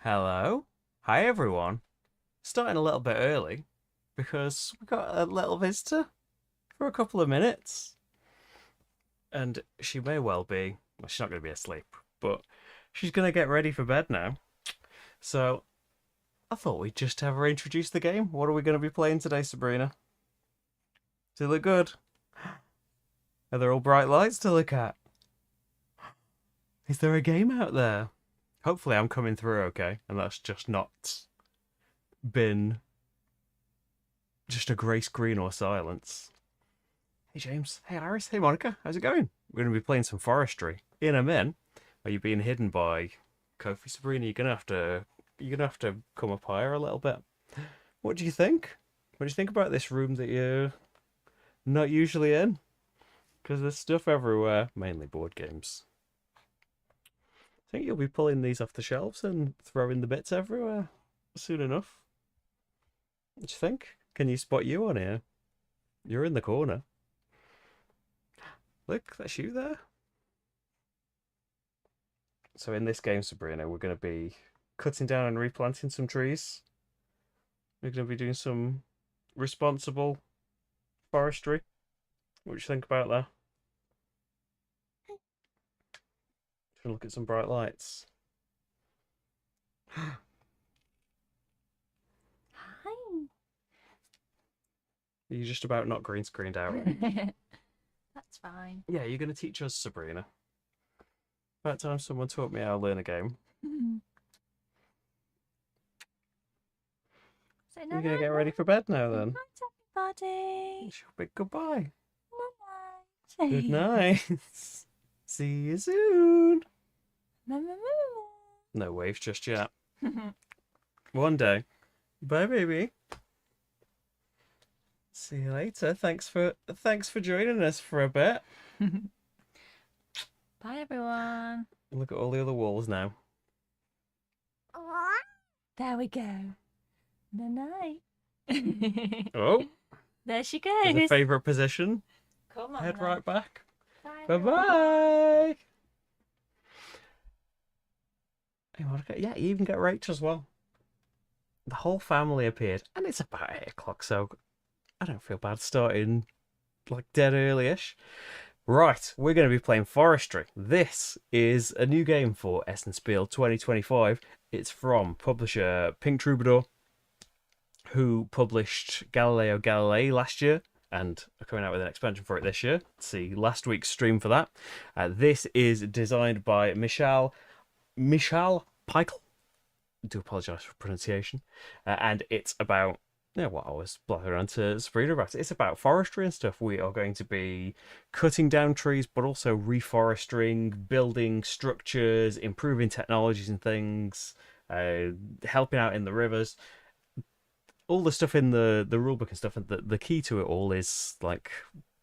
Hello. Hi, everyone. Starting a little bit early because we got a little visitor for a couple of minutes. And she may well be, well, she's not going to be asleep, but she's going to get ready for bed now. So I thought we'd just have her introduce the game. What are we going to be playing today, Sabrina? Does it look good? Are there all bright lights to look at? Is there a game out there? Hopefully, I'm coming through okay, and that's just not been just a grey screen or silence. Hey James, hey Iris, hey Monica, how's it going? We're going to be playing some Forestry in a min. Are you being hidden by Kofi, Sabrina? You're gonna have to come up higher a little bit. What do you think? What do you think about this room that you're not usually in? Because there's stuff everywhere, mainly board games. I think you'll be pulling these off the shelves and throwing the bits everywhere soon enough. What do you think? Can you spot you on here? You're in the corner. Look, that's you there. So in this game, Sabrina, we're going to be cutting down and replanting some trees. We're going to be doing some responsible forestry. What do you think about that? Should we look at some bright lights? Hi. Are you just about not green screened out? Right? That's fine. Yeah, you're going to teach us, Sabrina. About time someone taught me how to learn a game. So We're going to get ready for bed now then. night, everybody. It's your big goodbye. Night. Good night. See you soon. No waves just yet. One day. Bye, baby. See you later. Thanks for joining us for a bit. Bye, everyone. Look at all the other walls now. There we go. Night. Oh, There she there's a goes. favourite position. Come on. Head then. right back. Bye. Bye bye. Hey, Monica. Yeah, you even get Rachel as well. The whole family appeared, and it's about 8 o'clock, so I don't feel bad starting like dead early-ish. Right, we're going to be playing Forestry. This is a new game for Essen Spiel 2025. It's from publisher Pink Troubadour, who published Galileo Galilei last year and are coming out with an expansion for it this year. See last week's stream for that. This is designed by Michal Peichel. I do apologise for pronunciation. And it's about what I was blathering on to Sabrina about. It's about forestry and stuff. We are going to be cutting down trees, but also reforesting, building structures, improving technologies and things, helping out in the rivers. All the stuff in the rulebook and stuff. And the key to it all is like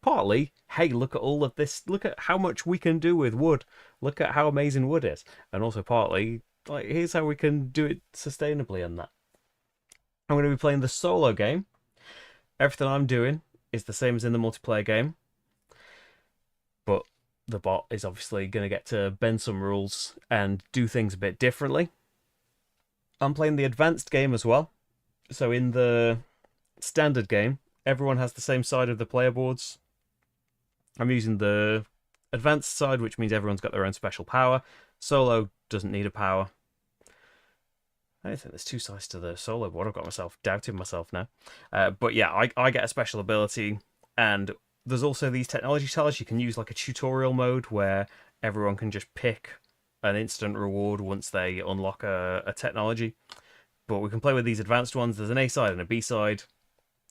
partly, hey, look at all of this. Look at how much we can do with wood. Look at how amazing wood is. And also partly, like, here's how we can do it sustainably and that. I'm going to be playing the solo game. Everything I'm doing is the same as in the multiplayer game. But the bot is obviously going to get to bend some rules and do things a bit differently. I'm playing the advanced game as well. So in the standard game, everyone has the same side of the player boards. I'm using the advanced side, which means everyone's got their own special power. Solo doesn't need a power. I don't think there's two sides to the solo board. I've got myself doubting myself now. But yeah, I get a special ability. And there's also these technology tiles. You can use like a tutorial mode where everyone can just pick an instant reward once they unlock a technology. But we can play with these advanced ones. There's an A side and a B side.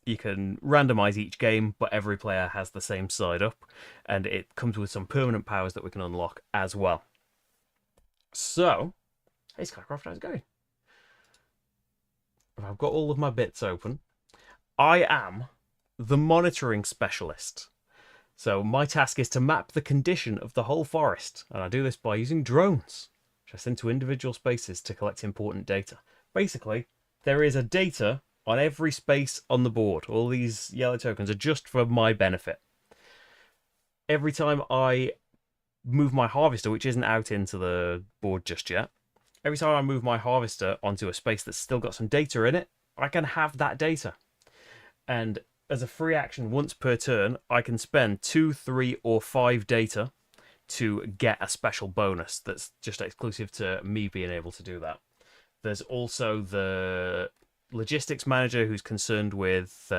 You can randomize each game, but every player has the same side up. And it comes with some permanent powers that we can unlock as well. So, hey Skycroft, how's it going? I've got all of my bits open. I am the monitoring specialist. So my task is to map the condition of the whole forest. And I do this by using drones, which I send to individual spaces to collect important data. Basically, there is a data on every space on the board. All these yellow tokens are just for my benefit. Every time I move my harvester, which isn't out into the board just yet, Every time I move my harvester onto a space that's still got some data in it, I can have that data. And as a free action once per turn, I can spend 2, 3, or 5 data to get a special bonus that's just exclusive to me being able to do that. There's also the logistics manager who's concerned with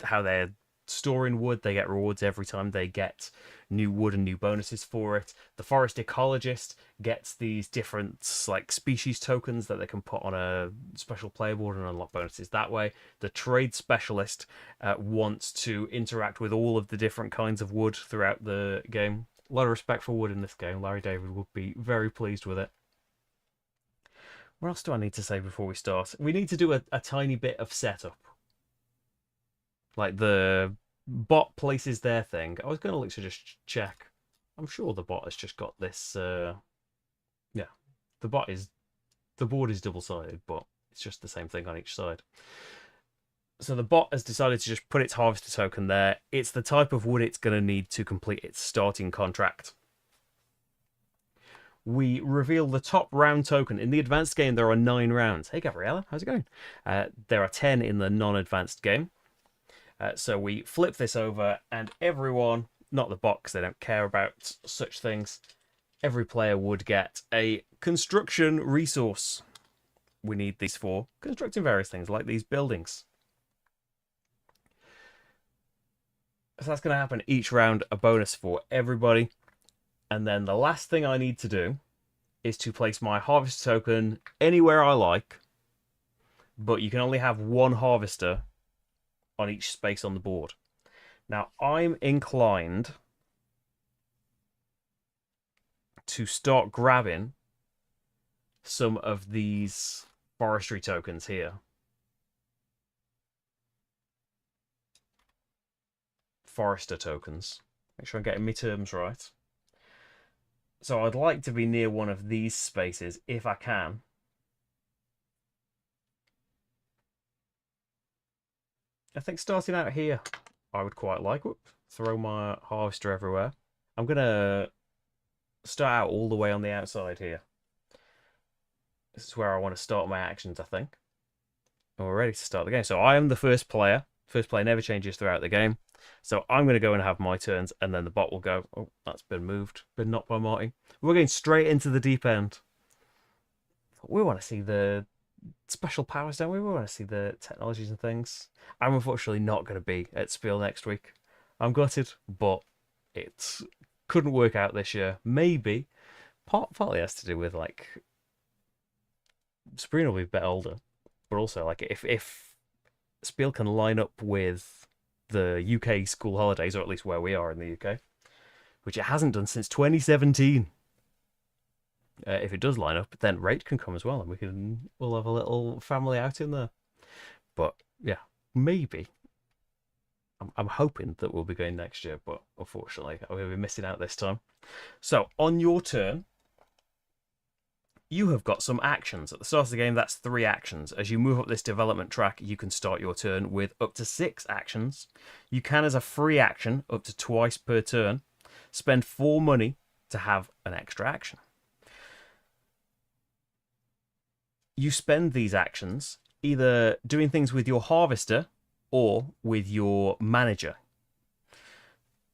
how they're storing wood. They get rewards every time they get new wood and new bonuses for it. The forest ecologist gets these different like species tokens that they can put on a special player board and unlock bonuses that way. The trade specialist wants to interact with all of the different kinds of wood throughout the game. A lot of respect for wood in this game. Larry David would be very pleased with it. What else do I need to say before we start? We need to do a tiny bit of setup. Like the bot places their thing. I was going to look to just check. I'm sure the bot has just got this. Yeah, the board is double-sided, but it's just the same thing on each side. So the bot has decided to just put its harvester token there. It's the type of wood it's going to need to complete its starting contract. We reveal the top round token. In the advanced game, there are 9 rounds. Hey, Gabriella, how's it going? There are 10 in the non-advanced game. So we flip this over, and everyone, not the box, they don't care about such things, every player would get a construction resource. We need these for constructing various things, like these buildings. So that's going to happen each round, a bonus for everybody. And then the last thing I need to do is to place my harvester token anywhere I like, but you can only have one harvester on each space on the board. Now, I'm inclined to start grabbing some of these forestry tokens here. Forester tokens. Make sure I'm getting my terms right. So I'd like to be near one of these spaces if I can. I think starting out here, I would quite like. Whoop, throw my harvester everywhere. I'm going to start out all the way on the outside here. This is where I want to start my actions, I think. And we're ready to start the game. So I am the first player. First player never changes throughout the game. So I'm going to go and have my turns, and then the bot will go. Oh, that's been moved. Been knocked by Marty. We're going straight into the deep end. We want to see the special powers, don't we? We want to see the technologies and things. I'm unfortunately not going to be at Spiel next week. I'm gutted, but it couldn't work out this year. Maybe. Partly has to do with, like, Sabrina will be a bit older, but also, like, if Spiel can line up with the UK school holidays, or at least where we are in the UK, which it hasn't done since 2017. If it does line up, then Rate can come as well, and we'll have a little family out in there. But yeah, maybe. I'm hoping that we'll be going next year, but unfortunately, I'm going to be missing out this time. So on your turn, you have got some actions. At the start of the game, that's 3 actions. As you move up this development track, you can start your turn with up to 6 actions. You can, as a free action, up to twice per turn, spend 4 money to have an extra action. You spend these actions either doing things with your harvester or with your manager.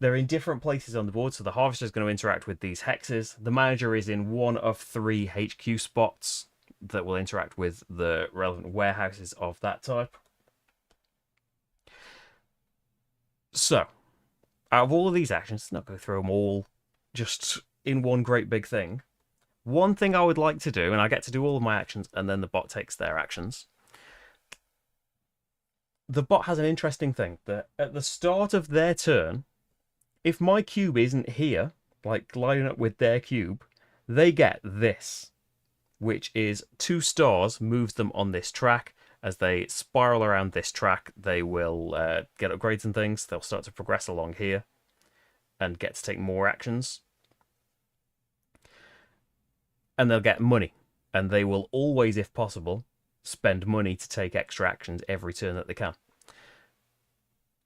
They're in different places on the board, so the harvester is going to interact with these hexes. The manager is in one of 3 HQ spots that will interact with the relevant warehouses of that type. So, out of all of these actions, let's not go through them all just in one great big thing. One thing I would like to do, and I get to do all of my actions, and then the bot takes their actions. The bot has an interesting thing that at the start of their turn, if my cube isn't here, like lining up with their cube, they get this, which is 2 stars moves them on this track. As they spiral around this track, they will get upgrades and things. They'll start to progress along here and get to take more actions. And they'll get money. And they will always, if possible, spend money to take extra actions every turn that they can.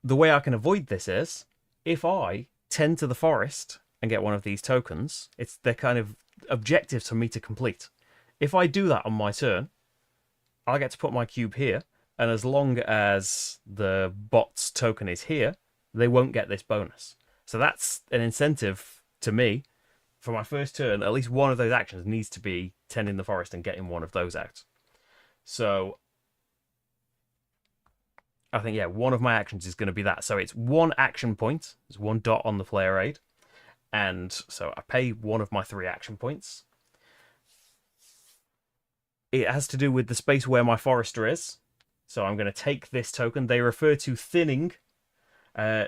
The way I can avoid this is, if I tend to the forest and get one of these tokens, they're kind of objectives for me to complete. If I do that on my turn, I get to put my cube here, and as long as the bot's token is here, they won't get this bonus. So that's an incentive to me. For my first turn, at least one of those actions needs to be tending the forest and getting one of those out. So I think, yeah, one of my actions is going to be that. So it's one action point. There's one dot on the player aid. And so I pay one of my 3 action points. It has to do with the space where my forester is. So I'm going to take this token. They refer to thinning,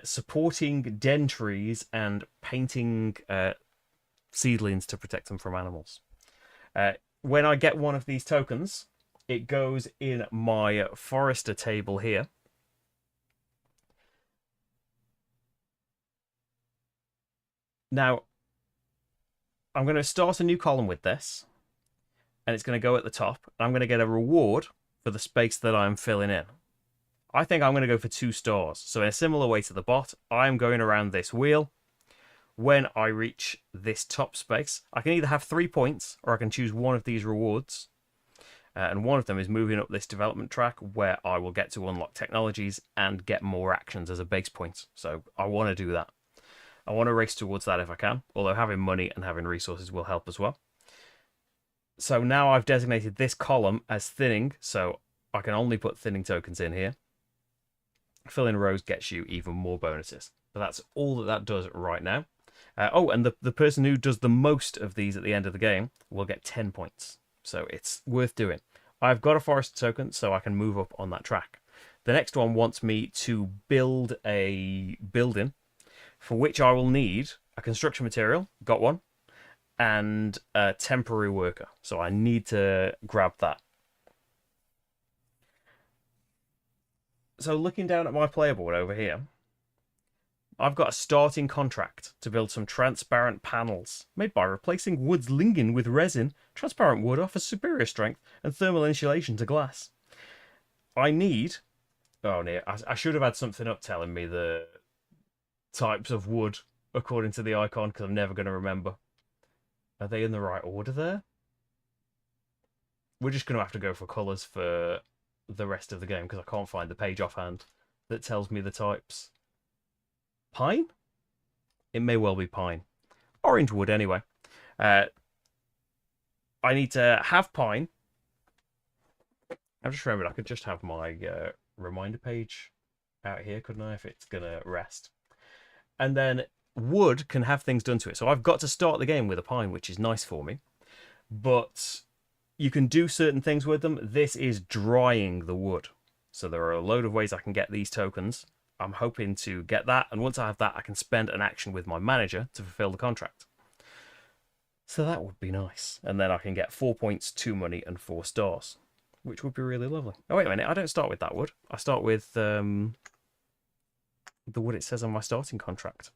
supporting den trees, and painting seedlings to protect them from animals. When I get one of these tokens, it goes in my forester table here. Now, I'm going to start a new column with this, and it's going to go at the top. I'm going to get a reward for the space that I'm filling in. I think I'm going to go for 2 stars. So in a similar way to the bot, I'm going around this wheel. When I reach this top space, I can either have 3 points, or I can choose one of these rewards. And one of them is moving up this development track, where I will get to unlock technologies and get more actions as a base point. So I want to do that. I want to race towards that if I can, although having money and having resources will help as well. So now I've designated this column as thinning, so I can only put thinning tokens in here. Filling rows gets you even more bonuses. But that's all that does right now. And the person who does the most of these at the end of the game will get 10 points. So it's worth doing. I've got a forest token, so I can move up on that track. The next one wants me to build a building, for which I will need a construction material, got one, and a temporary worker. So I need to grab that. So looking down at my player board over here, I've got a starting contract to build some transparent panels made by replacing wood's lignin with resin. Transparent wood offers superior strength and thermal insulation to glass. I need... Oh, no, I should have had something up telling me the types of wood according to the icon, because I'm never going to remember. Are they in the right order there? We're just going to have to go for colours for the rest of the game, because I can't find the page offhand that tells me the types. Pine? It may well be pine. Orange wood, anyway. I need to have pine. I've just remembered I could just have my reminder page out here, couldn't I, if it's going to rest. And then wood can have things done to it. So I've got to start the game with a pine, which is nice for me. But you can do certain things with them. This is drying the wood. So there are a load of ways I can get these tokens. I'm hoping to get that. And once I have that, I can spend an action with my manager to fulfill the contract. So that would be nice. And then I can get 4 points, 2 money, and 4 stars, which would be really lovely. Oh, wait a minute. I don't start with that wood. I start with the wood it says on my starting contract.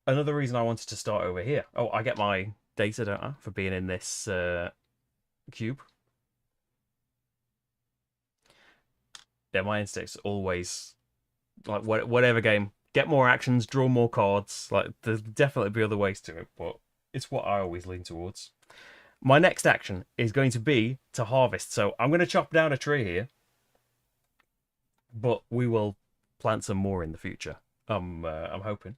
Another reason I wanted to start over here. Oh, I get my data, don't I, for being in this cube. Yeah, my instinct's always, like, whatever game, get more actions, draw more cards. Like, there'll definitely be other ways to it, but it's what I always lean towards. My next action is going to be to harvest. So I'm going to chop down a tree here, but we will plant some more in the future. I'm hoping.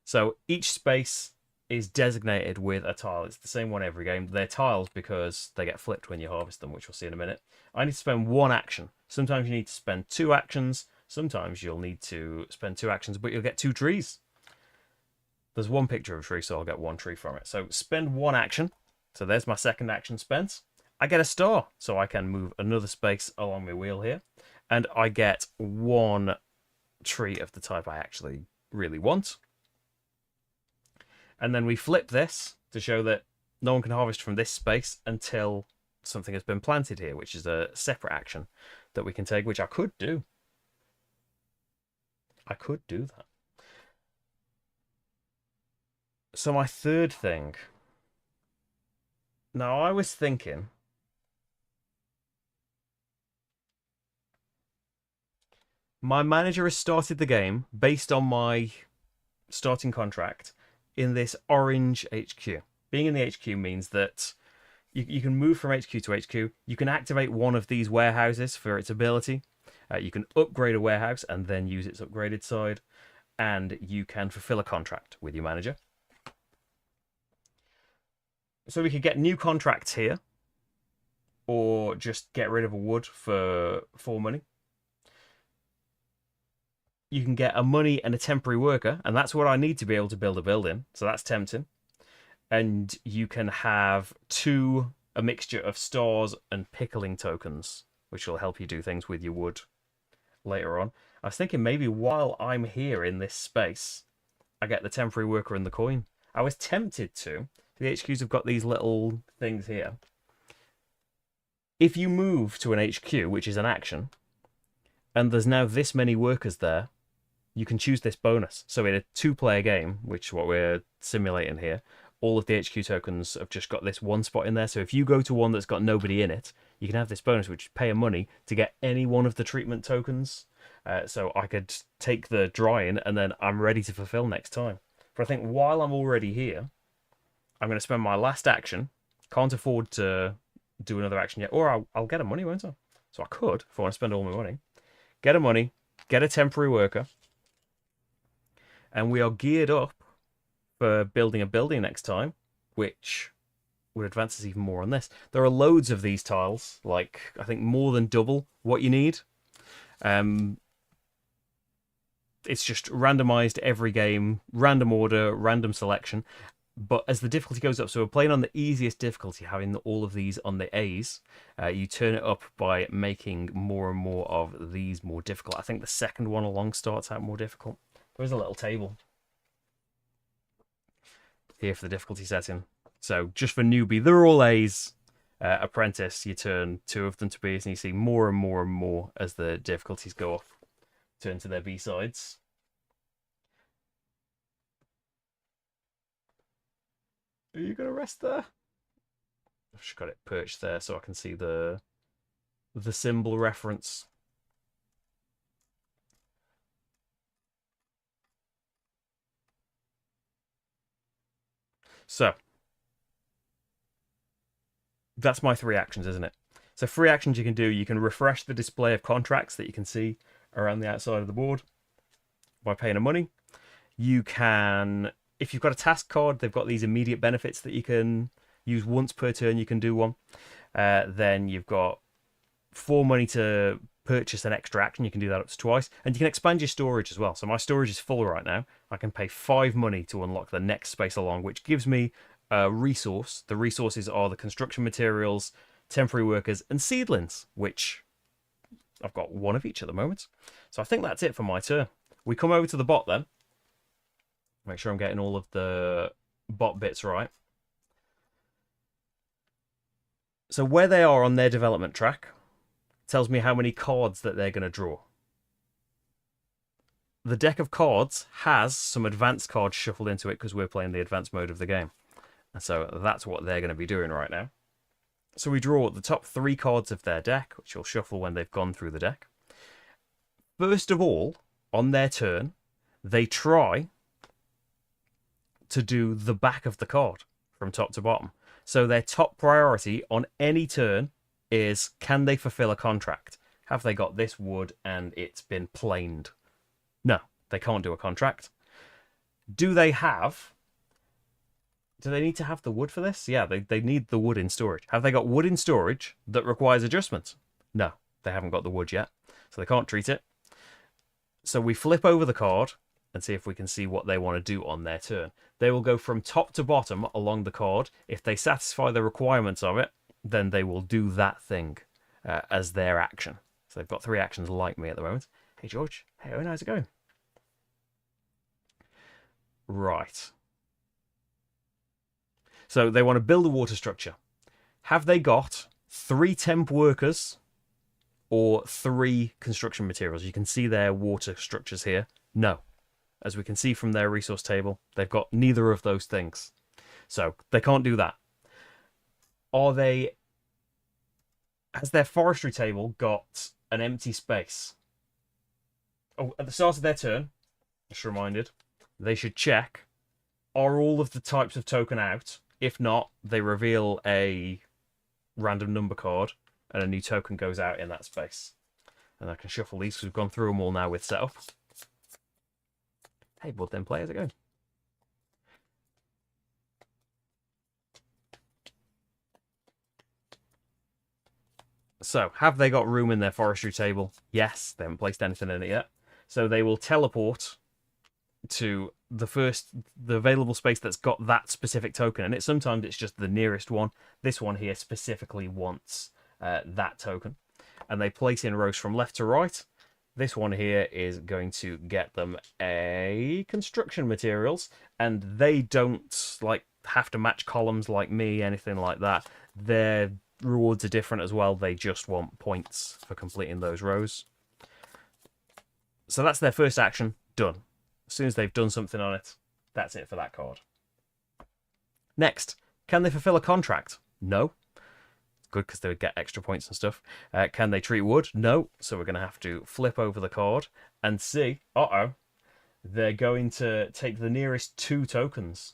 So each space is designated with a tile. It's the same one every game. They're tiles because they get flipped when you harvest them, which we'll see in a minute. I need to spend 1 action. Sometimes you need to spend 2 actions. Sometimes you'll need to spend 2 actions, but you'll get 2 trees. There's 1 picture of a tree, so I'll get 1 tree from it. So spend 1 action. So there's my second action spent. I get a star, so I can move another space along my wheel here. And I get 1 tree of the type I actually really want. And then we flip this to show that no one can harvest from this space until something has been planted here, which is a separate action that we can take, which I could do. I could do that. So my third thing. Now, I was thinking, my manager has started the game based on my starting contract in this orange HQ, being in the HQ means that you can move from HQ to HQ. You can activate one of these warehouses for its ability. You can upgrade a warehouse and then use its upgraded side. And you can fulfill a contract with your manager. So we could get new contracts here, or just get rid of a wood for money. You can get a money and a temporary worker, and that's what I need to be able to build a building. So that's tempting. And you can have a mixture of stars and pickling tokens, which will help you do things with your wood later on. I was thinking maybe while I'm here in this space, I get the temporary worker and the coin. I was tempted to. The HQs have got these little things here. If you move to an HQ, which is an action, and there's now this many workers there, you can choose this bonus. So in a 2-player game, which is what we're simulating here, all of the HQ tokens have just got this one spot in there. So if you go to one that's got nobody in it, you can have this bonus, which is pay a money to get any one of the treatment tokens. So I could take the drying and then I'm ready to fulfill next time. But I think while I'm already here, I'm going to spend my last action. Can't afford to do another action yet. Or I'll get a money, won't I? So I could, if I want to spend all my money. Get a money, get a temporary worker. And we are geared up for building a building next time, which would advance us even more on this. There are loads of these tiles, like I think more than double what you need. It's just randomized every game, random order, random selection. But as the difficulty goes up, so we're playing on the easiest difficulty, having all of these on the A's. You turn it up by making more and more of these more difficult. I think the second one along starts out more difficult. There's a little table here for the difficulty setting. So just for newbie, they're all A's. Apprentice, you turn 2 of them to B's, and you see more and more and more as the difficulties go up, turn to their B sides. Are you gonna rest there? I've just got it perched there so I can see the symbol reference. So that's my 3 actions, isn't it? So 3 actions you can do. You can refresh the display of contracts that you can see around the outside of the board by paying a money. You can, if you've got a task card, they've got these immediate benefits that you can use once per turn. You can do one. Then you've got 4 money to purchase an extra action. You can do that up to twice. And you can expand your storage as well. So my storage is full right now. I can pay 5 money to unlock the next space along, which gives me a resource. The resources are the construction materials, temporary workers, and seedlings, which I've got 1 of each at the moment. So I think that's it for my turn. We come over to the bot then. Make sure I'm getting all of the bot bits right. So where they are on their development track tells me how many cards that they're going to draw. The deck of cards has some advanced cards shuffled into it because we're playing the advanced mode of the game. And so that's what they're going to be doing right now. So we draw the top 3 cards of their deck, which will shuffle when they've gone through the deck. First of all, on their turn, they try to do the back of the card from top to bottom. So their top priority on any turn is, can they fulfill a contract? Have they got this wood and it's been planed? No, they can't do a contract. Do they need to have the wood for this? Yeah, they need the wood in storage. Have they got wood in storage that requires adjustments? No, they haven't got the wood yet, so they can't treat it. So we flip over the card and see if we can see what they want to do on their turn. They will go from top to bottom along the card. If they satisfy the requirements of it, then they will do that thing as their action. So they've got 3 actions like me at the moment. Hey, George. Hey, Owen, how's it going? Right. So they want to build a water structure. Have they got 3 temp workers or 3 construction materials? You can see their water structures here. No. As we can see from their resource table, they've got neither of those things. So they can't do that. Has their forestry table got an empty space? Oh, at the start of their turn, just reminded, they should check, are all of the types of token out? If not, they reveal a random number card and a new token goes out in that space. And I can shuffle these because we've gone through them all now with setup. Hey, Blood Then Play, how's it going? So, have they got room in their forestry table? Yes, they haven't placed anything in it yet. So they will teleport to the available space that's got that specific token in it. Sometimes it's just the nearest one. This one here specifically wants that token. And they place in rows from left to right. This one here is going to get them a construction materials, and they don't like have to match columns like me, anything like that. Their rewards are different as well. They just want points for completing those rows. So that's their first action, done. As soon as they've done something on it, that's it for that card. Next, can they fulfill a contract? No. Good, because they would get extra points and stuff. Can they treat wood? No. So we're going to have to flip over the card and see. They're going to take the nearest 2 tokens.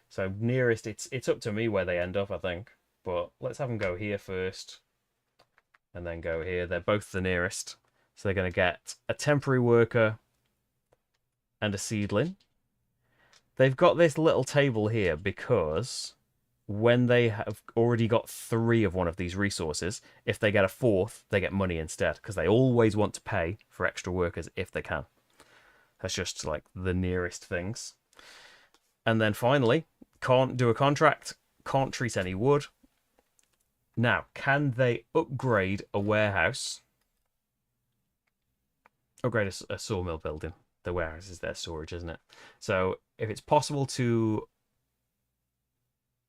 So nearest, it's up to me where they end up, I think. But let's have them go here first. And then go here. They're both the nearest. So they're going to get a temporary worker and a seedling. They've got this little table here because when they have already got 3 of one of these resources, if they get a 4th, they get money instead, because they always want to pay for extra workers if they can. That's just like the nearest things. And then finally, can't do a contract, can't treat any wood. Now, can they upgrade a warehouse? Upgrade a sawmill building. The warehouse is their storage, isn't it? So if it's possible to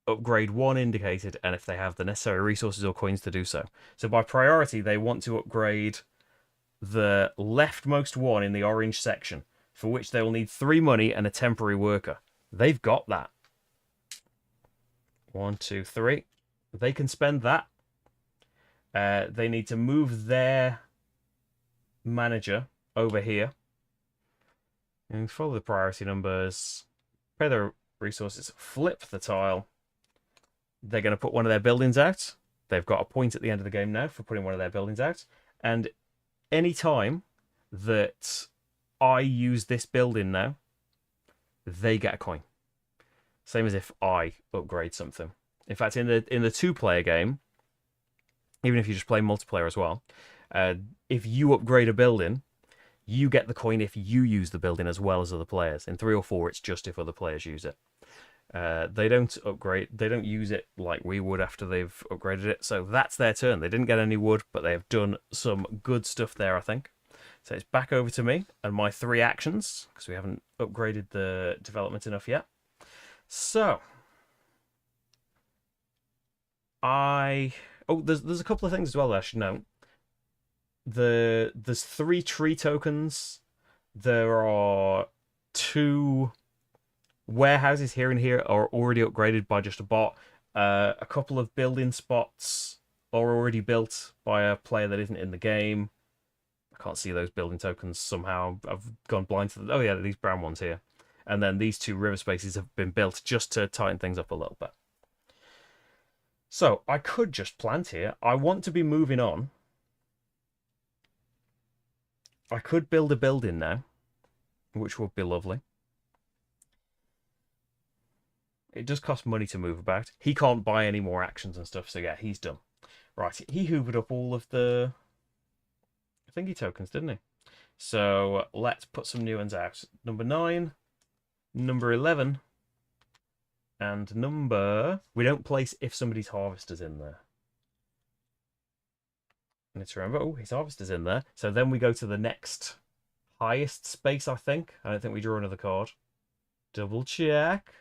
upgrade 1 indicated, and if they have the necessary resources or coins to do so. So by priority, they want to upgrade the leftmost one in the orange section, for which they will need 3 money and a temporary worker. They've got that. 1, 2, 3. They can spend that. They need to move their manager over here and follow the priority numbers, pay their resources, flip the tile. They're going to put one of their buildings out. They've got a point at the end of the game now for putting one of their buildings out. And any time that I use this building now, they get a coin. Same as if I upgrade something. In fact, in the 2-player game, even if you just play multiplayer as well, if you upgrade a building, you get the coin if you use the building as well as other players. In 3 or 4, it's just if other players use it. They don't upgrade, they don't use it like we would after they've upgraded it. So that's their turn. They didn't get any wood, but they have done some good stuff there, I think. So it's back over to me and my 3 actions, because we haven't upgraded the development enough yet. So there's a couple of things as well that I should note. There's 3 tree tokens. There are 2 warehouses here and here are already upgraded by just a bot. A couple of building spots are already built by a player that isn't in the game. I can't see those building tokens somehow. I've gone blind to them. Oh yeah, these brown ones here. And then these 2 river spaces have been built just to tighten things up a little bit. So I could just plant here. I want to be moving on. I could build a building now, which would be lovely. It does cost money to move about. He can't buy any more actions and stuff, so yeah, he's done. Right, he hoovered up all of the thingy tokens, didn't he? So let's put some new ones out. Number 9, number 11, and number... We don't place if somebody's harvester's in there. I need to remember, oh, his harvester's in there. So then we go to the next highest space, I think. I don't think we draw another card. Double check.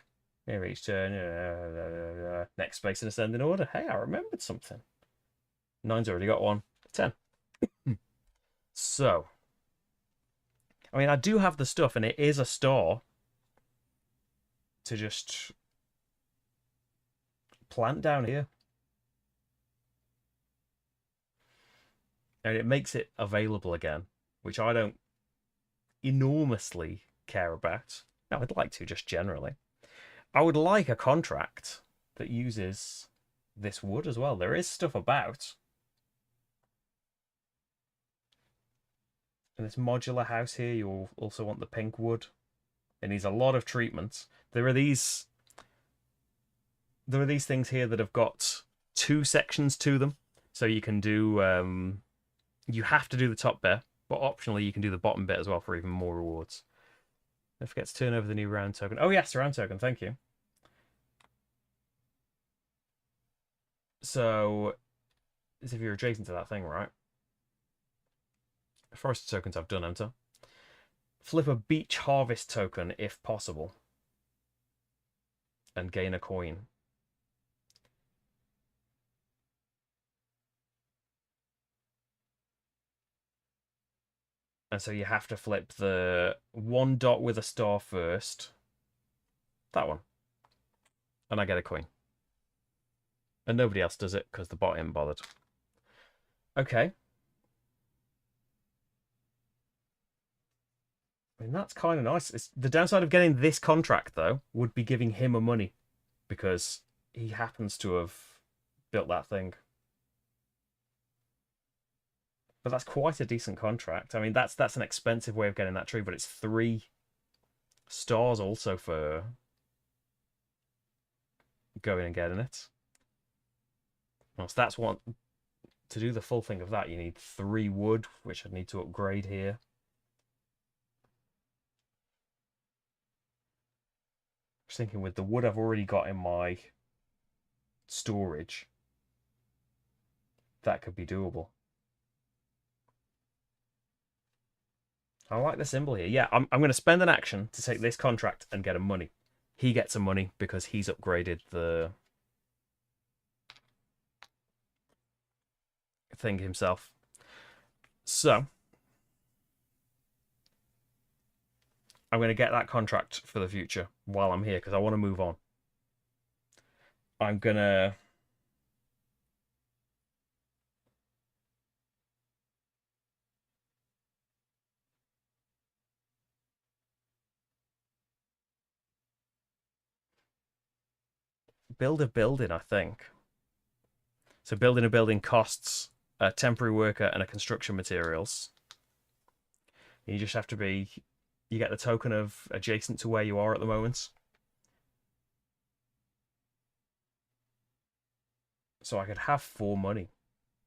Here each turn. Next space in ascending order. Hey, I remembered something. 9's already got one. 10. So, I mean, I do have the stuff, and it is a star to just plant down here. And it makes it available again, which I don't enormously care about. No, I'd like to, just generally. I would like a contract, that uses this wood as well. There is stuff about. In this modular house here, you'll also want the pink wood. It needs a lot of treatment. There are these things here that have got 2 sections to them. So you can do you have to do the top bit, but optionally you can do the bottom bit as well for even more rewards. Don't forget to turn over the new round token. Oh yes, round token, thank you. So as if you're adjacent to that thing, right? Forest tokens I've done, enter. Flip a beach harvest token if possible. And gain a coin. And so you have to flip the 1 dot with a star first. That one. And I get a coin. And nobody else does it because the bot ain't bothered. Okay. I mean, that's kind of nice. The downside of getting this contract, though, would be giving him a money. Because he happens to have built that thing. But that's quite a decent contract. I mean, that's an expensive way of getting that tree, but it's 3 stars also for going and getting it. Well, so that's what, to do the full thing of that, you need 3 wood, which I'd need to upgrade here. Just thinking with the wood I've already got in my storage, that could be doable. I like the symbol here. Yeah, I'm going to spend an action to take this contract and get him money. He gets some money because he's upgraded the thing himself. So I'm going to get that contract for the future while I'm here because I want to move on. I'm going to build a building, I think. So building a building costs a temporary worker and a construction materials. You just have to be... You get the token of adjacent to where you are at the moment. So I could have 4 money.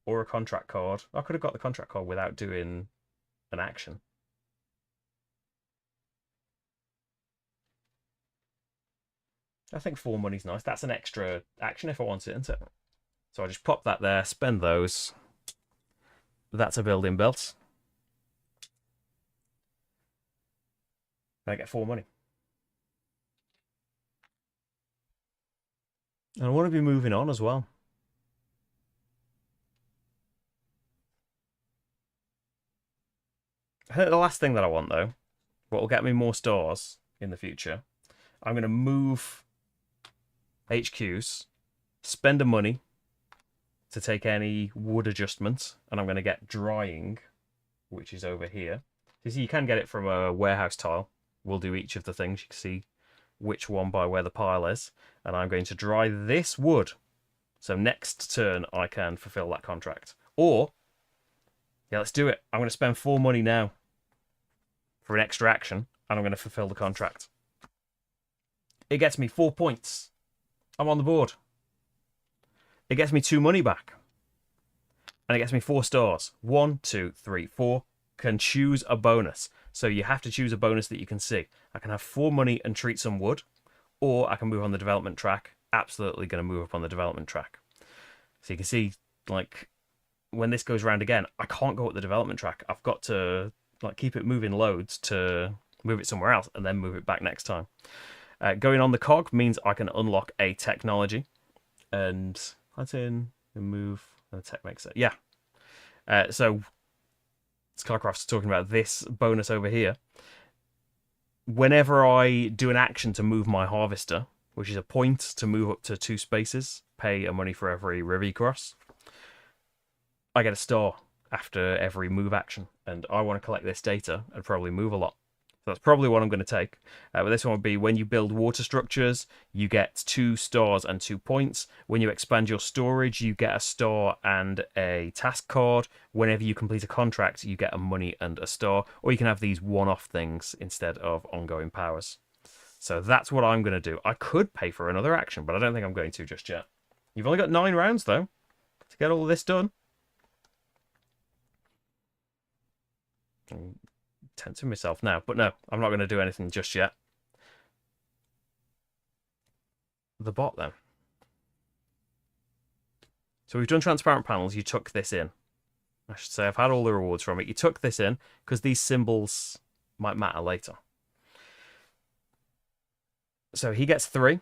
Or a contract card. I could have got the contract card without doing an action. I think 4 money's nice. That's an extra action if I want it, isn't it? So I just pop that there, spend those. That's a building built. And I get 4 money. And I want to be moving on as well. I think the last thing that I want, though, what will get me more stars in the future, I'm going to move HQs, spend the money to take any wood adjustments, and I'm going to get drying, which is over here. You see, you can get it from a warehouse tile. We'll do each of the things. You can see which one by where the pile is. And I'm going to dry this wood. So next turn, I can fulfill that contract. Or, yeah, let's do it. I'm going to spend 4 money now for an extra action, and I'm going to fulfill the contract. It gets me 4 points. I'm on the board. It gets me 2 money back. And it gets me 4 stars. 1, 2, 3, 4. Can choose a bonus. So you have to choose a bonus that you can see. I can have 4 money and treat some wood. Or I can move on the development track. Absolutely going to move up on the development track. So you can see, like, when this goes around again, I can't go up the development track. I've got to, like, keep it moving loads to move it somewhere else and then move it back next time. Going on the cog means I can unlock a technology. And that's in the move, and the tech makes it. Yeah. So Skycraft's talking about this bonus over here. Whenever I do an action to move my harvester, which is a point to move up to 2 spaces, pay a money for every river you cross, I get a star after every move action. And I want to collect this data and probably move a lot. So that's probably what I'm going to take. But this one would be when you build water structures, you get 2 stars and 2 points. When you expand your storage, you get a star and a task card. Whenever you complete a contract, you get a money and a star. Or you can have these one-off things instead of ongoing powers. So that's what I'm going to do. I could pay for another action, but I don't think I'm going to just yet. You've only got 9 rounds, though, to get all of this done. I'm tempting myself now, but no, I'm not going to do anything just yet. The bot, then. So we've done transparent panels. You took this in. I should say I've had all the rewards from it. You took this in because these symbols might matter later. So he gets 3.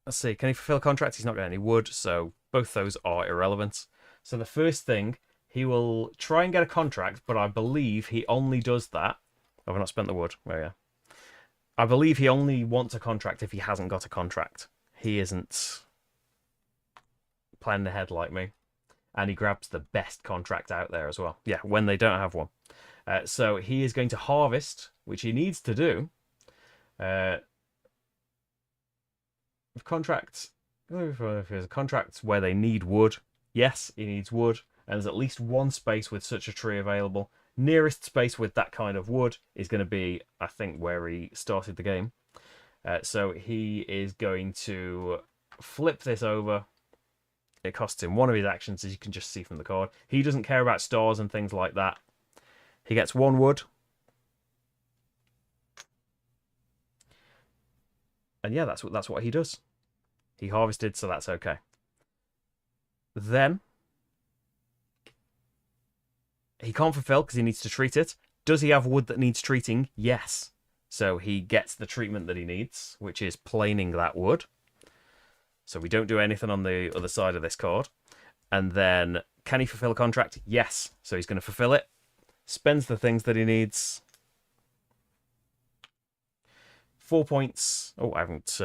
Let's see. Can he fulfill contracts? He's not got any wood, so both those are irrelevant. So the first thing, he will try and get a contract, but I believe he only does that. Oh, I've not spent the wood. Oh, yeah. I believe he only wants a contract if he hasn't got a contract. He isn't planning ahead like me. And he grabs the best contract out there as well. Yeah, when they don't have one. So he is going to harvest, which he needs to do. Contracts. If there's a contract where they need wood, yes, he needs wood. And there's at least one space with such a tree available. Nearest space with that kind of wood is going to be, I think, where he started the game. So he is going to flip this over. It costs him one of his actions, as you can just see from the card. He doesn't care about stars and things like that. He gets 1 wood. And yeah, that's what he does. He harvested, so that's okay. Then he can't fulfill because he needs to treat it. Does he have wood that needs treating? Yes. So he gets the treatment that he needs, which is planing that wood. So we don't do anything on the other side of this card. And then, can he fulfill a contract? Yes. So he's going to fulfill it. Spends the things that he needs. 4 points. Oh, I haven't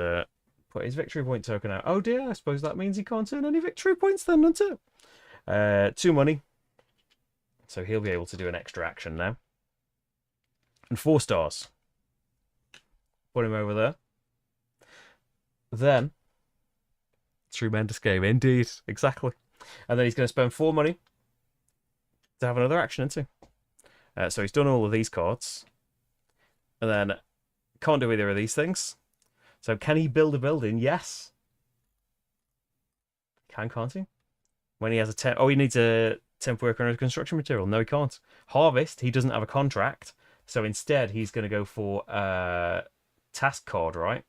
put his victory point token out. Oh dear, I suppose that means he can't earn any victory points then, doesn't it? 2 money. So he'll be able to do an extra action now. And 4 stars. Put him over there. Then, tremendous game, indeed. Exactly. And then he's going to spend 4 money to have another action into. So he's done all of these cards. And then, can't do either of these things. So can he build a building? Yes. Can't he? When he has a temp... Oh, he needs a temp worker and a construction material. No, he can't. Harvest, he doesn't have a contract. So instead, he's going to go for a task card, right?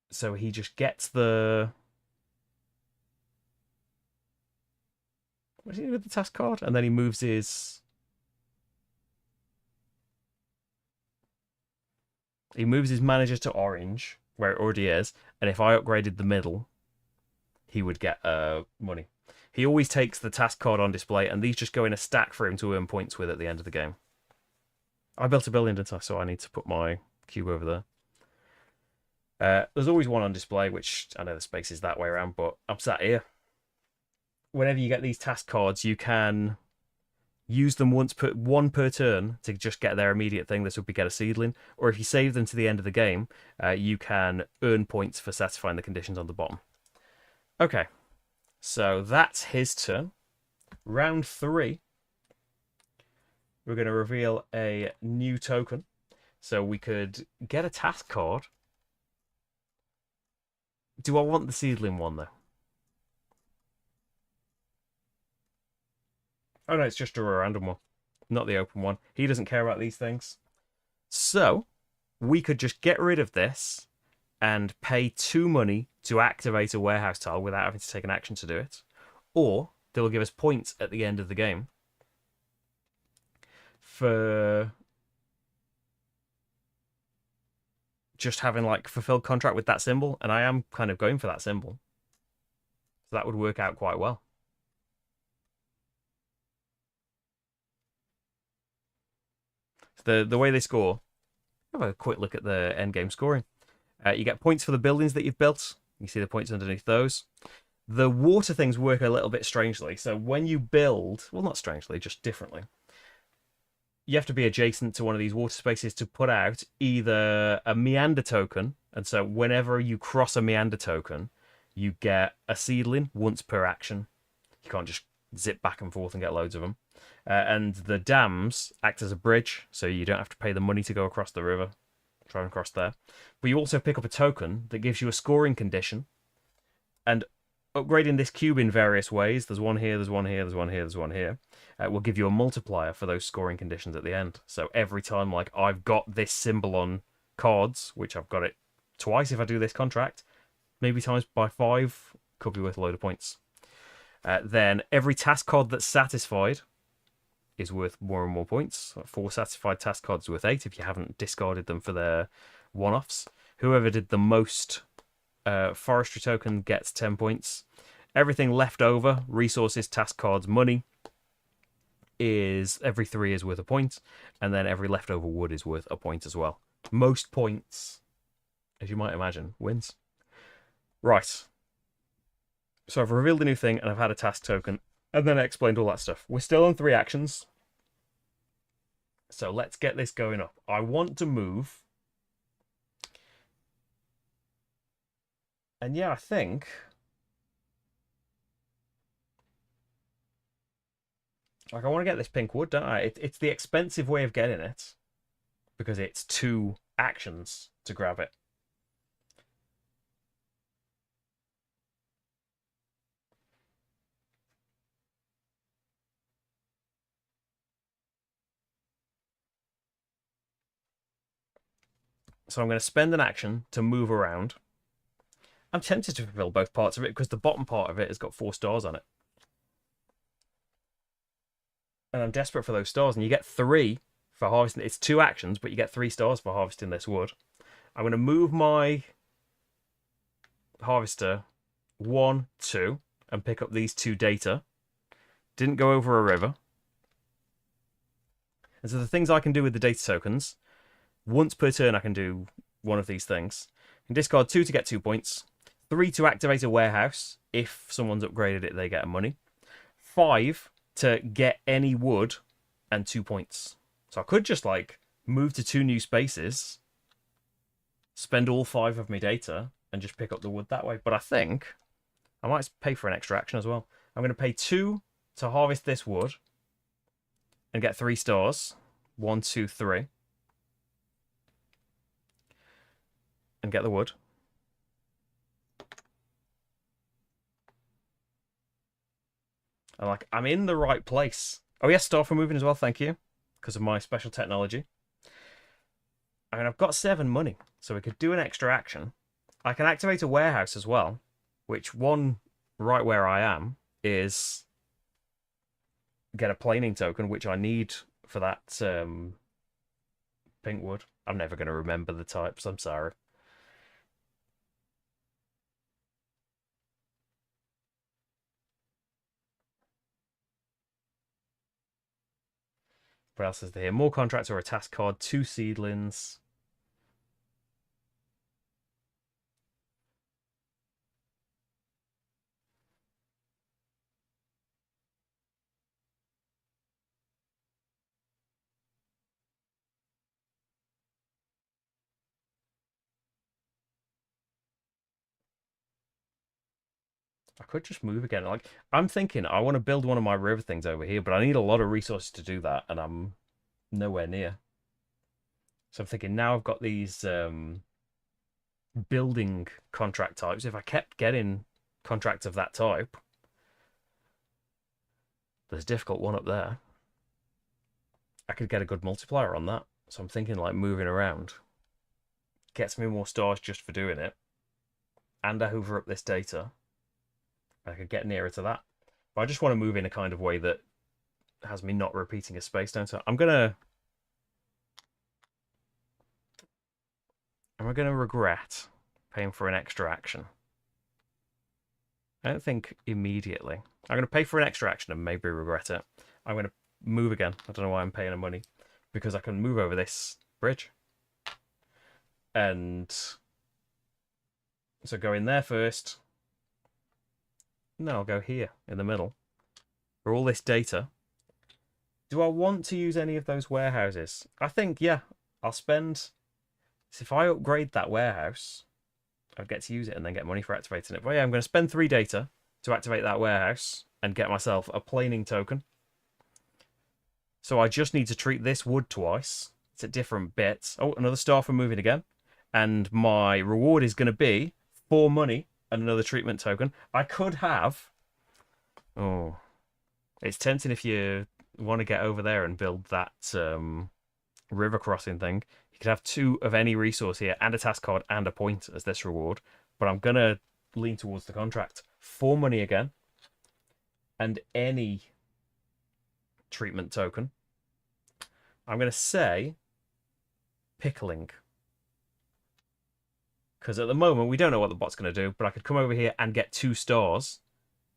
So he just gets the... What's he do with the task card? And then he moves his... He moves his manager to orange, where it already is. And if I upgraded the middle, he would get money. He always takes the task card on display, and these just go in a stack for him to earn points with at the end of the game. I built a building, didn't I? So I need to put my cube over there. There's always one on display, which I know the space is that way around, but I'm sat here. Whenever you get these task cards, you can use them one per turn to just get their immediate thing. This would be get a seedling. Or if you save them to the end of the game, you can earn points for satisfying the conditions on the bottom. Okay, so that's his turn. Round 3, we're going to reveal a new token. So we could get a task card. Do I want the seedling one, though? Oh, no, it's just a random one, not the open one. He doesn't care about these things. So, we could just get rid of this and pay 2 money to activate a warehouse tile without having to take an action to do it. Or, they will give us points at the end of the game for just having, like, fulfilled contract with that symbol. And I am kind of going for that symbol. So that would work out quite well. The way they score, have a quick look at the end game scoring. You get points for the buildings that you've built. You see the points underneath those. The water things work a little bit strangely. So when you build, well, not strangely, just differently, you have to be adjacent to one of these water spaces to put out either a meander token, and so whenever you cross a meander token, you get a seedling once per action. You can't just zip back and forth and get loads of them. And the dams act as a bridge, so you don't have to pay the money to go across the river, try and cross there. But you also pick up a token that gives you a scoring condition, and upgrading this cube in various ways, there's one here, there's one here, there's one here, there's one here, will give you a multiplier for those scoring conditions at the end. So every time, like, I've got this symbol on cards, which I've got it twice if I do this contract, maybe times by 5, could be worth a load of points. Then every task card that's satisfied is worth more and more points. 4 satisfied task cards worth 8 if you haven't discarded them for their one-offs. Whoever did the most forestry token gets 10 points. Everything left over, resources, task cards, money, is every 3 is worth a point, and then every leftover wood is worth a point as well. Most points, as you might imagine, wins. Right. So I've revealed a new thing, and I've had a task token, and then I explained all that stuff. We're still on 3 actions. So let's get this going up. I want to move. And yeah, I think like I want to get this pink wood, don't I? It's the expensive way of getting it because it's 2 actions to grab it. So I'm going to spend an action to move around. I'm tempted to fulfill both parts of it because the bottom part of it has got 4 stars on it. And I'm desperate for those stars. And you get 3 for harvesting. It's 2 actions, but you get 3 stars for harvesting this wood. I'm going to move my harvester 1, 2, and pick up these 2 data. Didn't go over a river. And so the things I can do with the data tokens, once per turn I can do one of these things. I can discard 2 to get 2 points. 3 to activate a warehouse. If someone's upgraded it, they get a money. 5 to get any wood and 2 points. So I could just like move to 2 new spaces, spend all 5 of my data, and just pick up the wood that way. But I think I might pay for an extra action as well. I'm going to pay 2 to harvest this wood and get 3 stars. 1, 2, 3. And get the wood. And like, I'm in the right place. Oh yes, star for moving as well, thank you. Because of my special technology. I mean, I've got 7 money, so we could do an extra action. I can activate a warehouse as well, which one right where I am is get a planing token, which I need for that pink wood. I'm never going to remember the types, I'm sorry. What else is there? More contracts or a task card, 2 seedlings. I could just move again. Like, I'm thinking I want to build one of my river things over here, but I need a lot of resources to do that, and I'm nowhere near. So I'm thinking now I've got these building contract types. If I kept getting contracts of that type, there's a difficult one up there. I could get a good multiplier on that. So I'm thinking like moving around gets me more stars just for doing it. And I hoover up this data. I could get nearer to that. But I just want to move in a kind of way that has me not repeating a space down. So I'm gonna am I gonna regret paying for an extra action? I don't think immediately. I'm gonna pay for an extra action and maybe regret it. I'm gonna move again. I don't know why I'm paying the money. Because I can move over this bridge. And so go in there first. And then I'll go here in the middle for all this data. Do I want to use any of those warehouses? I think, yeah, I'll spend... So if I upgrade that warehouse, I'd get to use it and then get money for activating it. But yeah, I'm going to spend 3 data to activate that warehouse and get myself a planing token. So I just need to treat this wood twice. It's at different bits. Oh, another star for moving again. And my reward is going to be 4 money and another treatment token. I could have... Oh, it's tempting if you want to get over there and build that river crossing thing. You could have 2 of any resource here and a task card and a point as this reward. But I'm going to lean towards the contract. 4 money again. And any treatment token. I'm going to say pickling. Because at the moment, we don't know what the bot's going to do, but I could come over here and get 2 stars.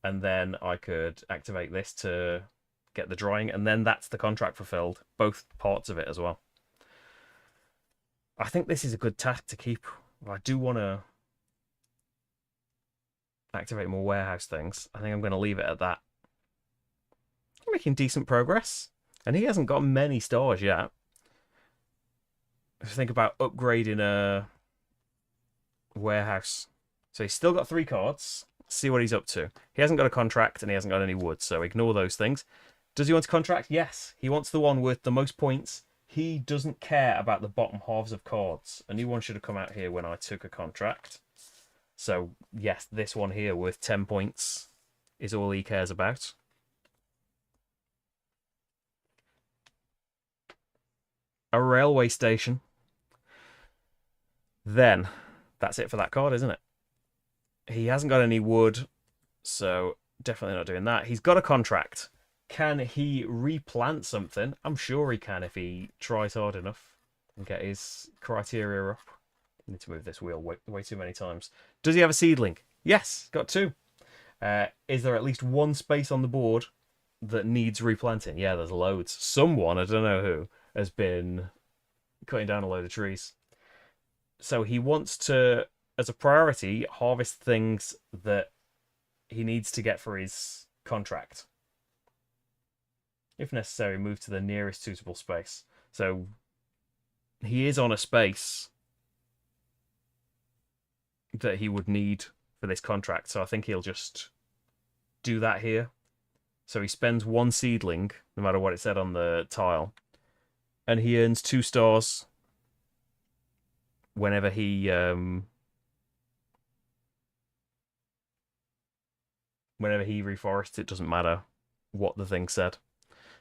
And then I could activate this to get the drying. And then that's the contract fulfilled. Both parts of it as well. I think this is a good task to keep. I do want to activate more warehouse things. I think I'm going to leave it at that. I'm making decent progress. And he hasn't got many stars yet. If you think about upgrading a warehouse. So he's still got 3 cards. See what he's up to. He hasn't got a contract and he hasn't got any wood, so ignore those things. Does he want a contract? Yes. He wants the one with the most points. He doesn't care about the bottom halves of cards. A new one should have come out here when I took a contract. So, yes, this one here with 10 points is all he cares about. A railway station. Then, that's it for that card, isn't it? He hasn't got any wood, so definitely not doing that. He's got a contract. Can he replant something? I'm sure he can if he tries hard enough and get his criteria up. I need to move this wheel way too many times. Does he have a seedling? Yes, got 2. Is there at least 1 space on the board that needs replanting? Yeah, there's loads. Someone, I don't know who, has been cutting down a load of trees. So he wants to, as a priority, harvest things that he needs to get for his contract. If necessary, move to the nearest suitable space. So he is on a space that he would need for this contract. So I think he'll just do that here. So he spends 1 seedling, no matter what it said on the tile. And he earns 2 stars whenever he reforests. It doesn't matter what the thing said.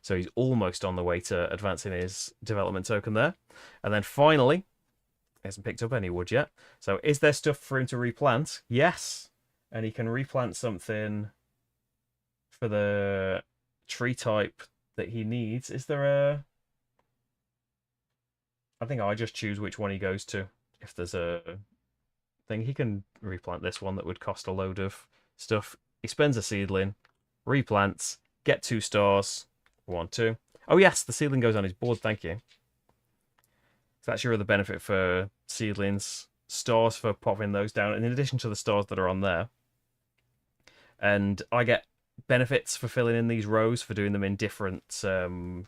So he's almost on the way to advancing his development token there. And then finally, he hasn't picked up any wood yet. So is there stuff for him to replant? Yes. And he can replant something for the tree type that he needs. Is there a... I think I just choose which one he goes to. If there's a thing, he can replant this one that would cost a load of stuff. He spends a seedling, replants, get 2 stars. 1, 2. Oh yes, the seedling goes on his board, thank you. So that's your other benefit for seedlings. Stars for popping those down, and in addition to the stars that are on there. And I get benefits for filling in these rows, for doing them in different... the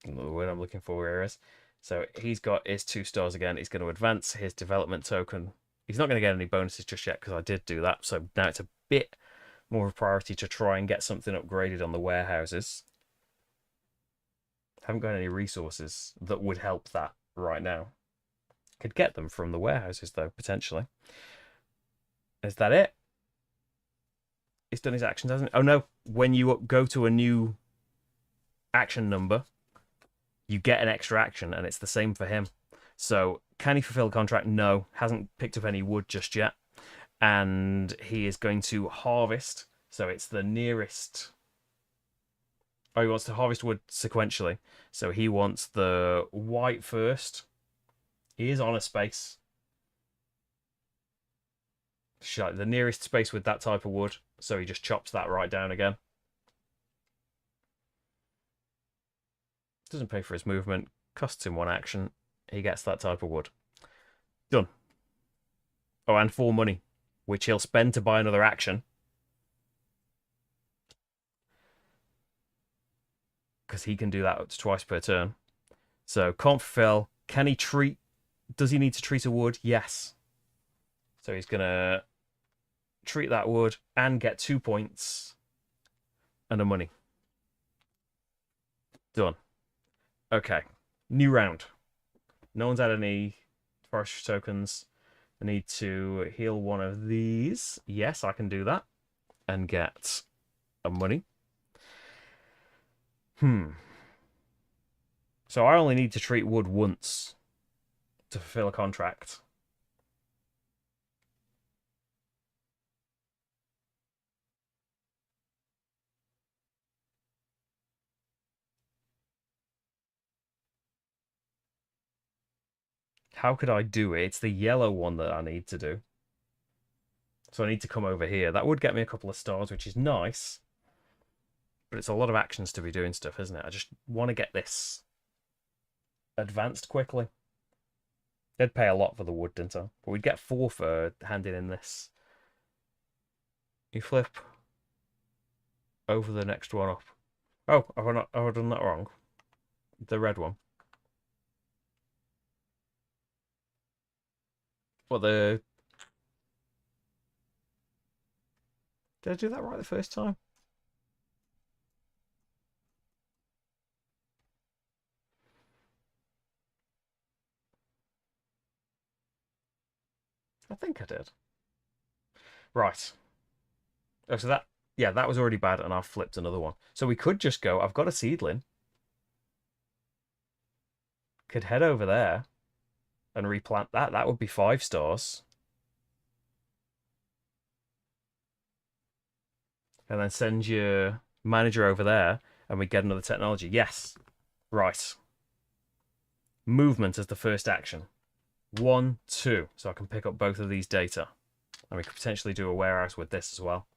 word I'm looking for here is. So he's got his 2 stars again. He's going to advance his development token. He's not going to get any bonuses just yet, because I did do that. So now it's a bit more of a priority to try and get something upgraded on the warehouses. Haven't got any resources that would help that right now. Could get them from the warehouses though, potentially. Is that it? He's done his actions, hasn't he? Oh no, when you go to a new action number, you get an extra action, and it's the same for him. So, can he fulfill the contract? No. Hasn't picked up any wood just yet. And he is going to harvest. So it's the nearest... Oh, he wants to harvest wood sequentially. So he wants the white first. He is on a space. The nearest space with that type of wood. So he just chops that right down again. Doesn't pay for his movement. Costs him 1 action. He gets that type of wood. Done. Oh, and 4 money, which he'll spend to buy another action. Because he can do that up to twice per turn. So, can't fulfill. Can he treat... Does he need to treat a wood? Yes. So he's going to treat that wood and get 2 points and a money. Done. Okay. New round. No one's had any forestry tokens. I need to heal one of these. Yes, I can do that. And get a money. So I only need to treat wood once to fulfill a contract. How could I do it? It's the yellow one that I need to do. So I need to come over here. That would get me a couple of stars, which is nice. But it's a lot of actions to be doing stuff, isn't it? I just want to get this advanced quickly. They'd pay a lot for the wood, didn't I? But we'd get 4 for handing in this. You flip over the next one up. Oh, have I done that wrong? The red one. What the... Did I do that right the first time? I think I did. Right. Oh, so that... Yeah, that was already bad, and I've flipped another one. So we could just go... I've got a seedling. Could head over there and replant that. That would be 5 stars. And then send your manager over there, and we get another technology. Yes. Right. Movement as the first action. 1, 2. So I can pick up both of these data. And we could potentially do a warehouse with this as well.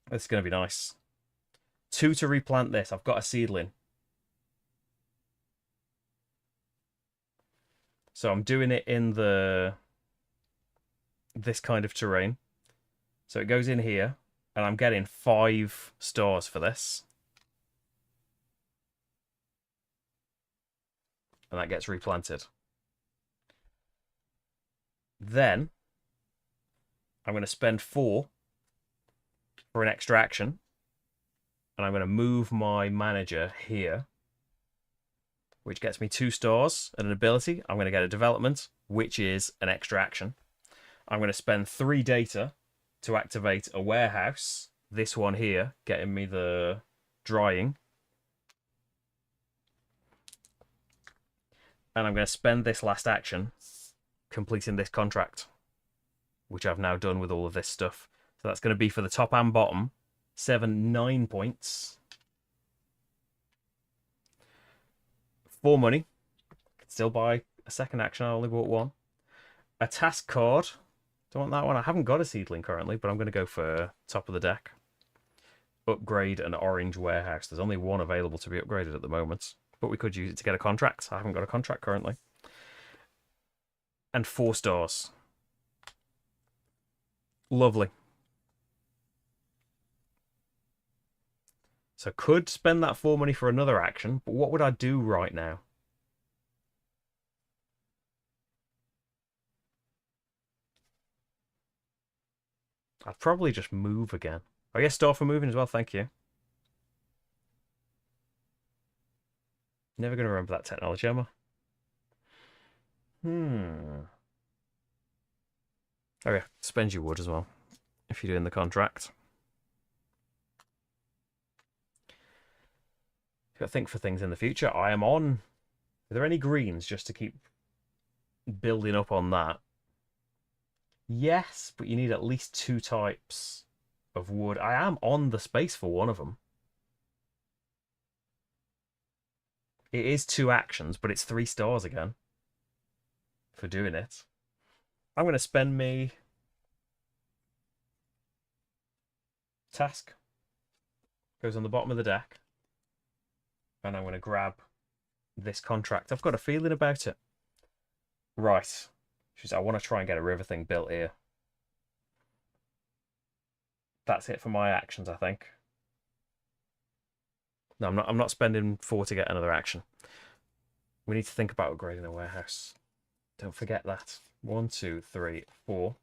This is going to be nice. 2 to replant this. I've got a seedling. So I'm doing it in this kind of terrain. So it goes in here, and I'm getting 5 stars for this. And that gets replanted. Then I'm going to spend 4 for an extra action. And I'm going to move my manager here, which gets me 2 stars and an ability. I'm going to get a development, which is an extra action. I'm going to spend 3 data to activate a warehouse. This one here, getting me the drying. And I'm going to spend this last action completing this contract, which I've now done with all of this stuff. So that's going to be for the top and bottom. 7, 9 points. 4 money. Could still buy a second action. I only bought 1. A task card. Don't want that one. I haven't got a seedling currently, but I'm going to go for top of the deck. Upgrade an orange warehouse. There's only 1 available to be upgraded at the moment, but we could use it to get a contract. I haven't got a contract currently. And 4 stars. Lovely. So could spend that 4 money for another action, but what would I do right now? I'd probably just move again. Oh, yes, store for moving as well, thank you. Never going to remember that technology, am I? Oh yeah, spend your wood as well, if you're doing the contract. Got to think for things in the future. I am on... Are there any greens just to keep building up on that? Yes, but you need at least 2 types of wood. I am on the space for one of them. It is 2 actions, but it's 3 stars again for doing it. I'm going to spend me task. Goes on the bottom of the deck. And I'm going to grab this contract. I've got a feeling about it. Right. She's, I want to try and get a river thing built here. That's it for my actions, I think. No, I'm not spending 4 to get another action. We need to think about upgrading a warehouse. Don't forget that. 1, 2, 3, 4.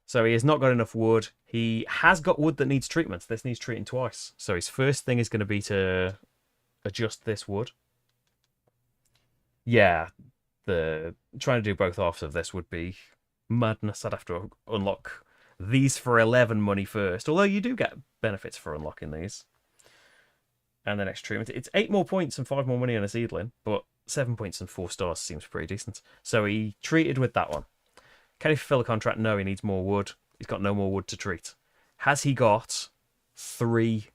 So he has not got enough wood. He has got wood that needs treatment. This needs treating twice. So his first thing is going to be to adjust this wood. Yeah, the trying to do both halves of this would be madness. I'd have to unlock these for 11 money first. Although you do get benefits for unlocking these. And the next treatment. It's 8 more points and 5 more money on a seedling, but 7 points and 4 stars seems pretty decent. So he treated with that one. Can he fulfill a contract? No, he needs more wood. He's got no more wood to treat. Has he got 3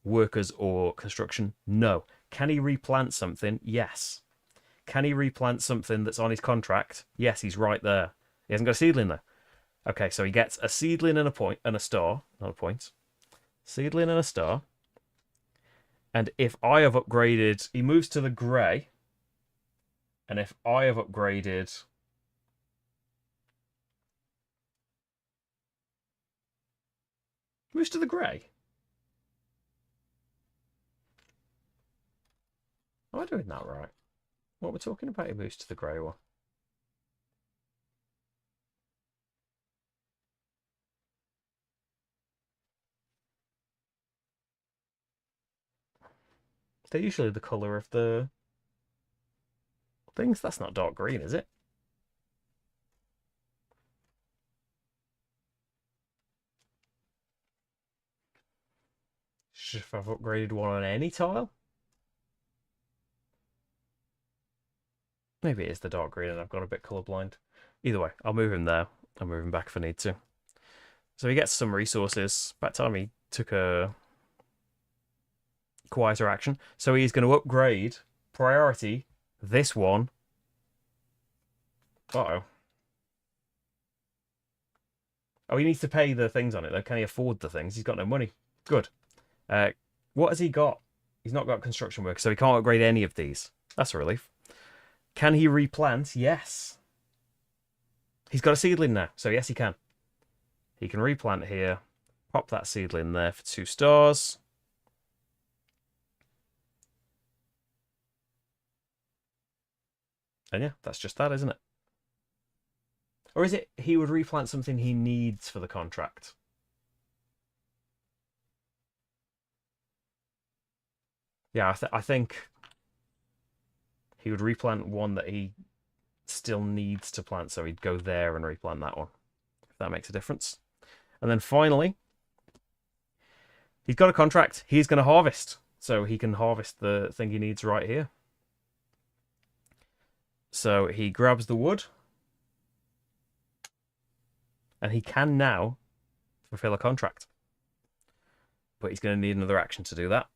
workers or construction? No. Can he replant something? Yes. Can he replant something that's on his contract? Yes, he's right there. He hasn't got a seedling though. Okay, so he gets a seedling and a point and a star, not a point. Seedling and a star. And if I have upgraded, he moves to the grey. And if I have upgraded moves to the grey. Am I doing that right? What we're talking about, he moves to the grey one. They're usually the colour of the things. That's not dark green, is it? If I've upgraded one on any tile? Maybe it is the dark green and I've got a bit colourblind. Either way, I'll move him there. I'll move him back if I need to. So he gets some resources. About time he took a quieter action. So he's going to upgrade priority this one. Uh-oh. Oh, he needs to pay the things on it though. Can he afford the things? He's got no money. Good. What has he got? He's not got construction work, so he can't upgrade any of these. That's a relief. Can he replant? Yes. He's got a seedling now, so yes, he can. He can replant here. Pop that seedling there for 2 stars. And yeah, that's just that, isn't it? Or is it he would replant something he needs for the contract? Yeah, I think he would replant one that he still needs to plant, so he'd go there and replant that one, if that makes a difference. And then finally, he's got a contract. He's going to harvest, so he can harvest the thing he needs right here. So he grabs the wood, and he can now fulfill a contract. But he's going to need another action to do that.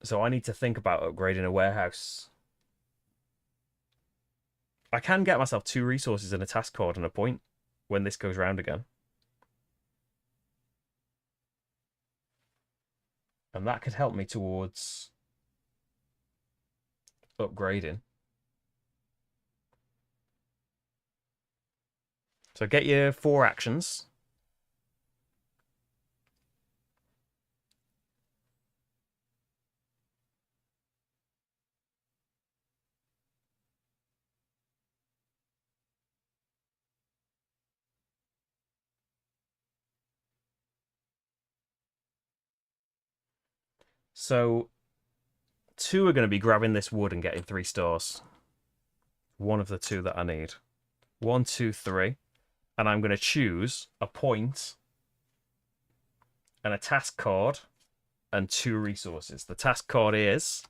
So I need to think about upgrading a warehouse. I can get myself 2 resources and a task card and a point when this goes round again. And that could help me towards upgrading. So get your 4 actions. So 2 are going to be grabbing this wood and getting 3 stars. One of the 2 that I need. 1, 2, 3. And I'm going to choose a point and a task card and 2 resources. The task card is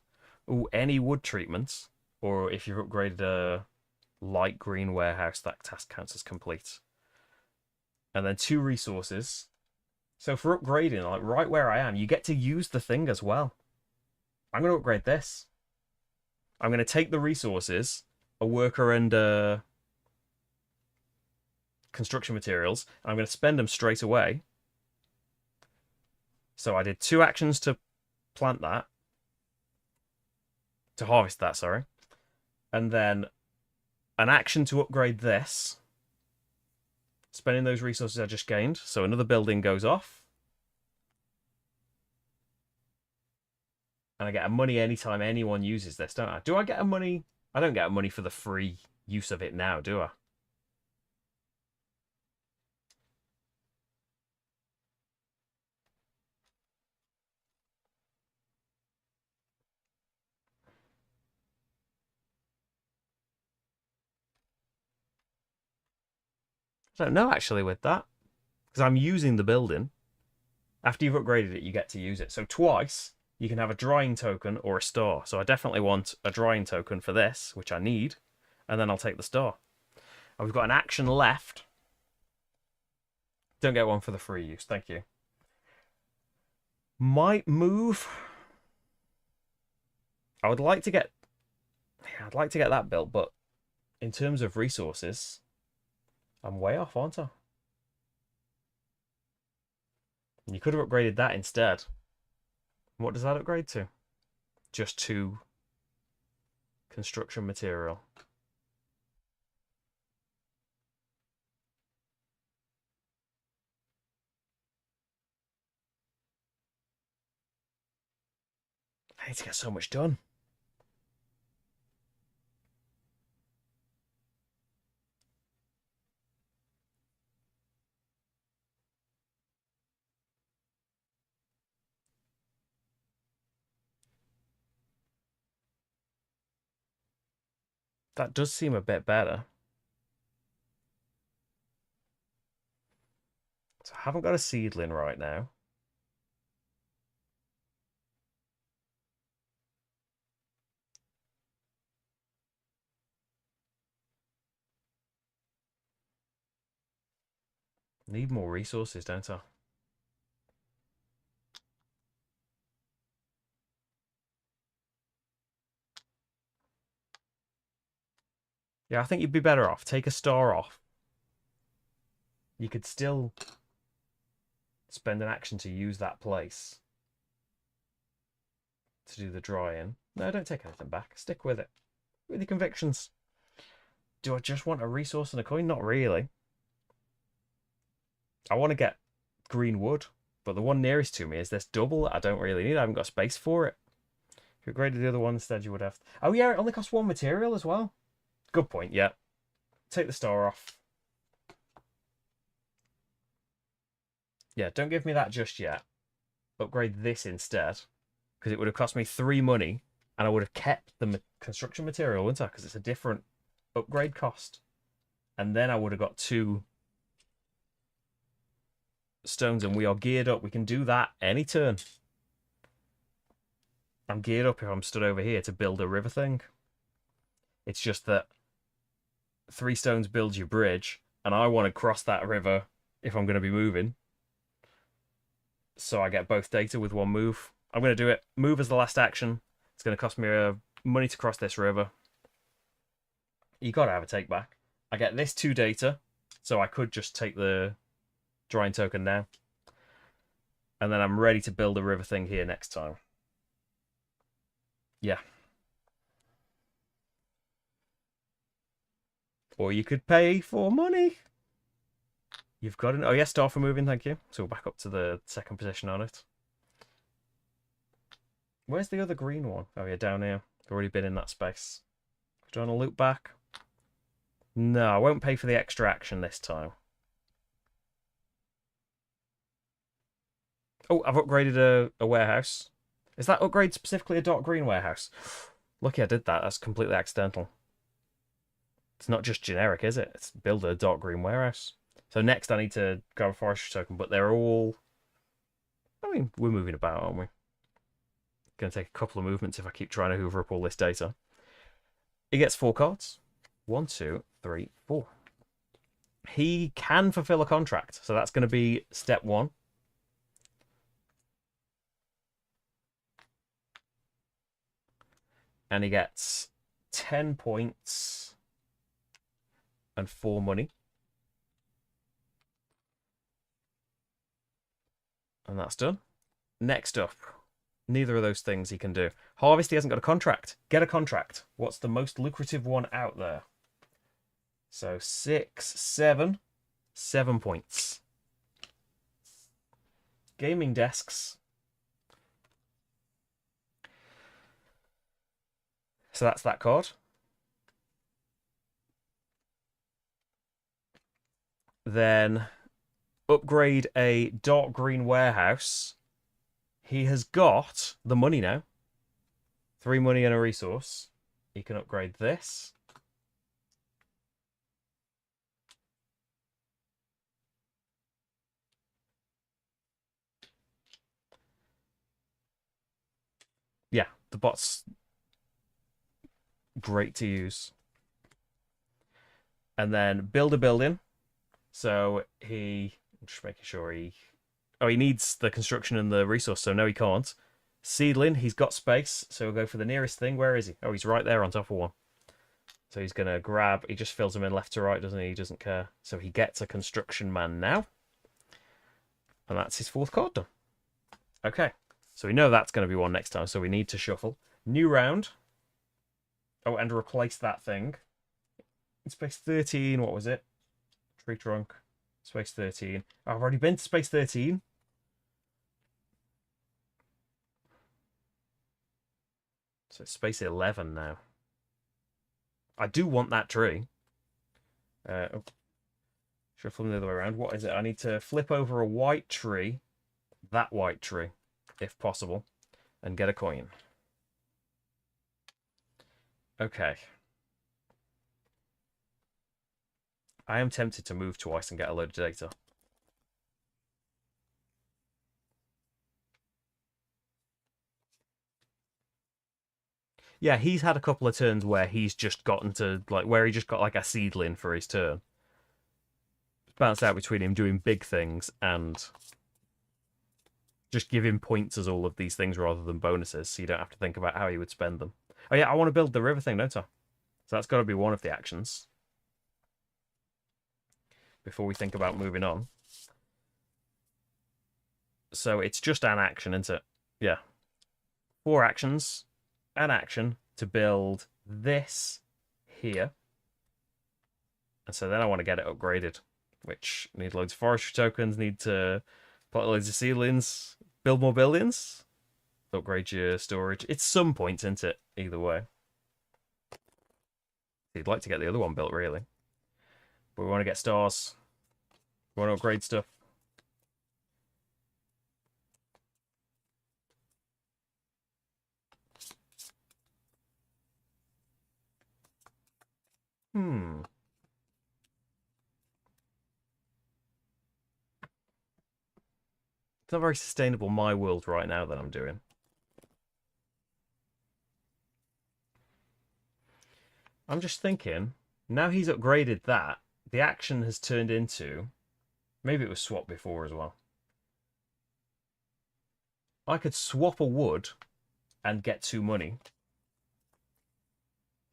any wood treatments, or if you've upgraded a light green warehouse, that task counts as complete. And then 2 resources. So for upgrading, like right where I am, you get to use the thing as well. I'm going to upgrade this. I'm going to take the resources, a worker and construction materials, and I'm going to spend them straight away. So I did 2 actions to plant that. To harvest that, sorry. and then an action to upgrade this, spending those resources I just gained. So another building goes off. And I get a money anytime anyone uses this, don't I? Do I get a money? I don't get a money for the free use of it now, do I? I don't know actually with that. Because I'm using the building. After you've upgraded it, you get to use it. So twice, you can have a drying token or a store. So I definitely want a drying token for this, which I need. And then I'll take the store. And we've got an action left. Don't get one for the free use. Thank you. Might move. I would like to get... I'd like to get that built, but in terms of resources, I'm way off, aren't I? You could have upgraded that instead. What does that upgrade to? Just to construction material. I need to get so much done. That does seem a bit better. So I haven't got a seedling right now. Need more resources, don't I? Yeah, I think you'd be better off. Take a star off. You could still spend an action to use that place to do the dry-in. No, don't take anything back. Stick with it. With your convictions. Do I just want a resource and a coin? Not really. I want to get green wood, but the one nearest to me is this double that I don't really need. I haven't got space for it. If you upgraded the other one instead, you would have... Oh yeah, it only costs one material as well. Good point, yeah. Take the star off. Yeah, don't give me that just yet. Upgrade this instead, because it would have cost me 3 money, and I would have kept the construction material, wouldn't I? Because it's a different upgrade cost. And then I would have got 2 stones, and we are geared up. We can do that any turn. I'm geared up if I'm stood over here to build a river thing. It's just that 3 stones builds your bridge, and I want to cross that river if I'm going to be moving. So I get both data with one move. I'm going to do it. Move as the last action. It's going to cost me money to cross this river. You got to have a take back. I get this 2 data, so I could just take the drawing token now. And then I'm ready to build a river thing here next time. Yeah. Or you could pay for money. You've got an... Oh, yes, star for moving, thank you. So we're back up to the second position on it. Where's the other green one? Oh, yeah, down here. I've already been in that space. Do you want to loop back? No, I won't pay for the extra action this time. Oh, I've upgraded a warehouse. Is that upgrade specifically a dark green warehouse? Lucky I did that. That's completely accidental. It's not just generic, is it? It's build a dark green warehouse. So next I need to grab a forestry token, but they're all... I mean, we're moving about, aren't we? Going to take a couple of movements if I keep trying to hoover up all this data. He gets 4 cards. 1, 2, 3, 4. He can fulfill a contract, so that's going to be step 1. And he gets 10 points and 4 money. And that's done. Next up, Neither of those things he can do. Harvest, he hasn't got a contract. Get a contract. What's the most lucrative one out there? So 6, 7, 7 points. Gaming desks. So that's that card. Then upgrade a dark green warehouse. He has got the money now. 3 money and a resource. He can upgrade this. Yeah, the bot's great to use. And then build a building. So I'm just making sure he needs the construction and the resource, so no he can't. Seedling, he's got space, so we'll go for the nearest thing. Where is he? Oh, he's right there on top of one. So he's going to grab, he just fills them in left to right, doesn't he? He doesn't care. So he gets a construction man now. And that's his 4th card done. Okay, so we know that's going to be one next time, so we need to shuffle. New round. Oh, and replace that thing. In space 13, what was it? Tree trunk. Space 13. Oh, I've already been to space 13. So it's space 11 now. I do want that tree. Shuffle them the other way around. What is it? I need to flip over a white tree. That white tree, if possible. And get a coin. Okay. I am tempted to move twice and get a load of data. Yeah, he's had a couple of turns where he's just gotten to, like, where he just got, like, a seedling for his turn. Balanced out between him doing big things and just giving points as all of these things rather than bonuses, so you don't have to think about how he would spend them. Oh, yeah, I want to build the river thing, don't I? So that's got to be one of the actions before we think about moving on. So it's just an action, isn't it? Yeah. 4 actions. An action to build this here. And so then I want to get it upgraded, which need loads of forestry tokens, need to put loads of seedlings, build more buildings, upgrade your storage. It's some points, isn't it? Either way. You'd like to get the other one built, really. But we want to get stars. We want to upgrade stuff. It's not very sustainable, my world right now that I'm doing. I'm just thinking, now he's upgraded that, the action has turned into, maybe it was swapped before as well. I could swap a wood and get 2 money.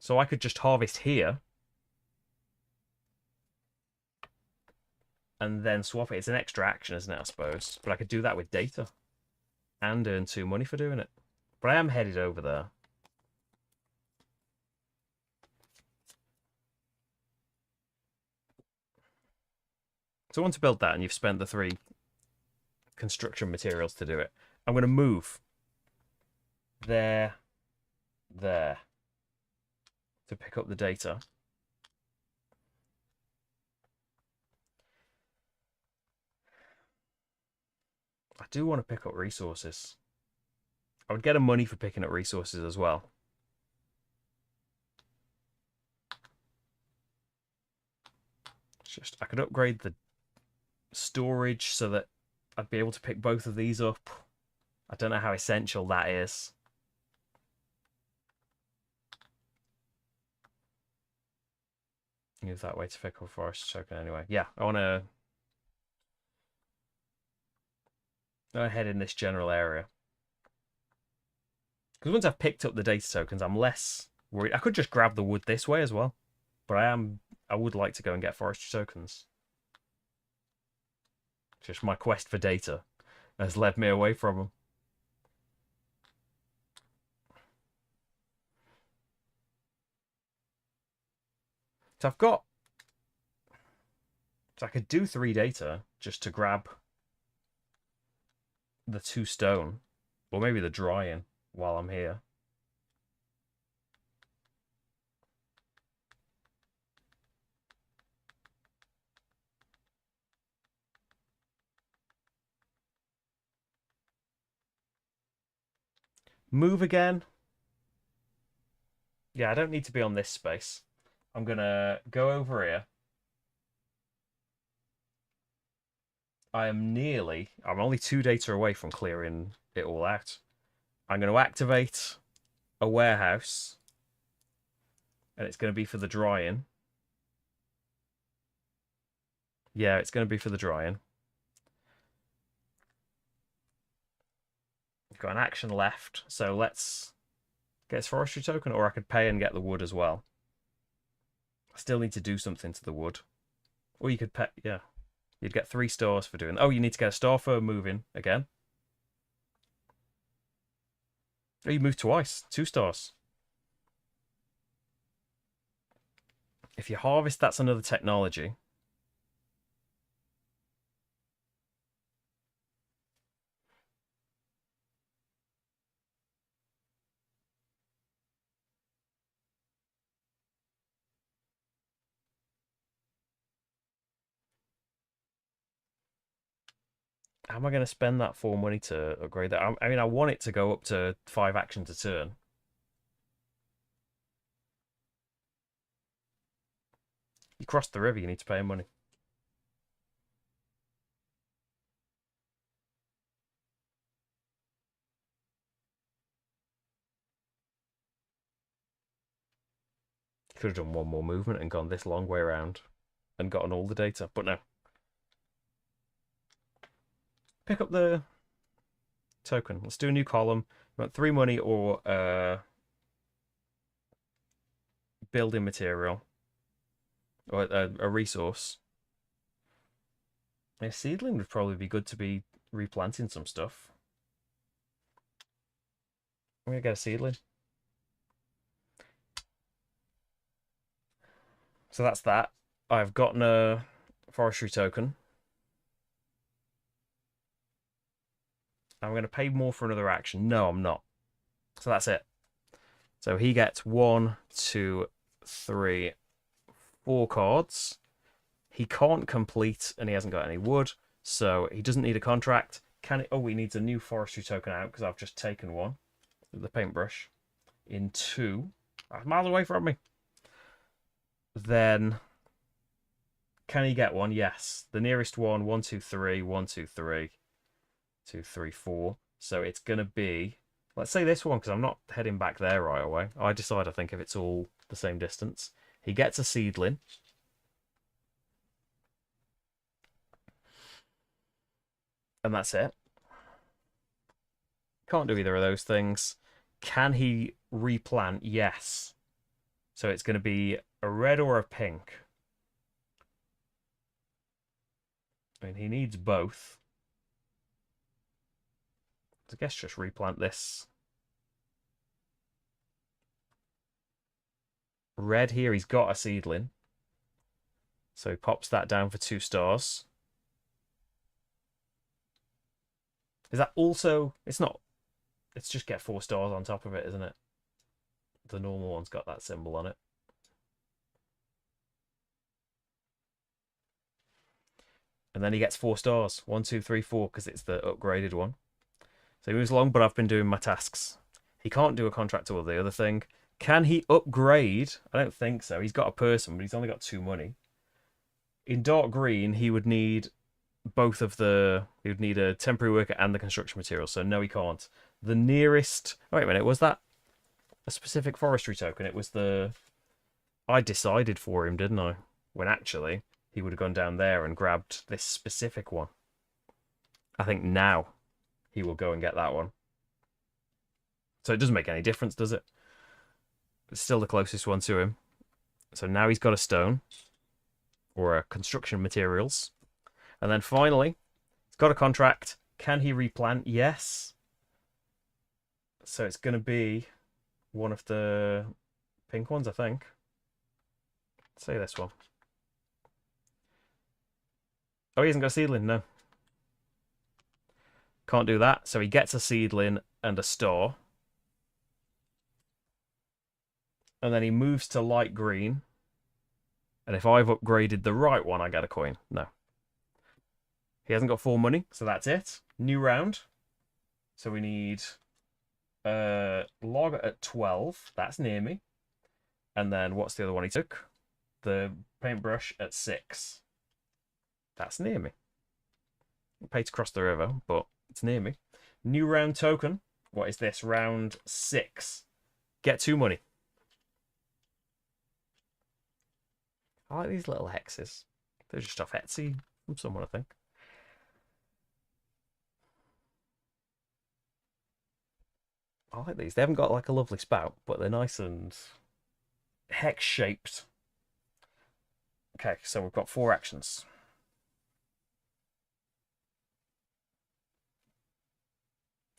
So I could just harvest here and then swap it. It's an extra action, isn't it, I suppose? But I could do that with data and earn 2 money for doing it. But I am headed over there. So I want to build that, and you've spent the 3 construction materials to do it. I'm going to move there to pick up the data. I do want to pick up resources. I would get a money for picking up resources as well. I could upgrade the storage so that I'd be able to pick both of these up. I don't know how essential that is. Use that way to pick up forest token anyway. Yeah, I want to head in this general area. Because once I've picked up the data tokens, I'm less worried. I could just grab the wood this way as well. But I would like to go and get forestry tokens. Just my quest for data has led me away from them. So I've got... So I could do 3 data just to grab the 2 stone. Or maybe the drying while I'm here. Move again. Yeah, I don't need to be on this space. I'm going to go over here. I'm only 2 data away from clearing it all out. I'm going to activate a warehouse. And it's going to be for the drying. Yeah, it's going to be for the drying. We've got an action left. So let's get his forestry token, or I could pay and get the wood as well. I still need to do something to the wood. Or you could pay, yeah. You'd get 3 stars for doing... Oh, you need to get a star for moving again. Oh, you moved twice. 2 stars. If you harvest, that's another technology. How am I going to spend that 4 money to upgrade that? I mean, I want it to go up to 5 actions a turn. You cross the river, you need to pay money. You could have done 1 more movement and gone this long way around and gotten all the data, but no. Pick up the token. Let's do a new column. We want 3 money or building material or a resource. A seedling would probably be good to be replanting some stuff. I'm gonna get a seedling. So that's that. I've gotten a forestry token. I'm going to pay more for another action. No, I'm not. So that's it. So he gets 1, 2, 3, 4 cards. He can't complete, and he hasn't got any wood, so he doesn't need a contract. Can it? Oh, he needs a new forestry token out because I've just taken one with the paintbrush in 2. That's miles away from me. Then can he get one? Yes. The nearest one, 1, 2, 3, 1, 2, 3, 2, 3, 4. So it's going to be, let's say this one, because I'm not heading back there right away. I decide, I think, if it's all the same distance. He gets a seedling. And that's it. Can't do either of those things. Can he replant? Yes. So it's going to be a red or a pink. I mean, he needs both. I guess just replant this. Red here, he's got a seedling. So he pops that down for 2 stars. Is that also... It's not... It's just get 4 stars on top of it, isn't it? The normal one's got that symbol on it. And then he gets 4 stars. 1, 2, 3, 4, because it's the upgraded one. So he moves along, but I've been doing my tasks. He can't do a contract or the other thing. Can he upgrade? I don't think so. He's got a person, but he's only got 2 money. In dark green, he would need both of the... He would need a temporary worker and the construction material. So no, he can't. The nearest... Oh, wait a minute. Was that a specific forestry token? It was the... I decided for him, didn't I? When actually, he would have gone down there and grabbed this specific one. I think now he will go and get that one. So it doesn't make any difference, does it? It's still the closest one to him. So now he's got a stone. Or a construction materials. And then finally, he's got a contract. Can he replant? Yes. So it's going to be one of the pink ones, I think. Say this one. Oh, he hasn't got a seedling, no. Can't do that, so he gets a seedling and a star. And then he moves to light green. And if I've upgraded the right one, I get a coin. No. He hasn't got 4 money, so that's it. New round. So we need log at 12. That's near me. And then what's the other one he took? The paintbrush at 6. That's near me. I paid to cross the river, but it's near me. New round token. What is this? Round 6. Get 2 money. I like these little hexes. They're just off Etsy from someone, I think. I like these. They haven't got like a lovely spout, but they're nice and hex shaped. Okay, so we've got 4 actions.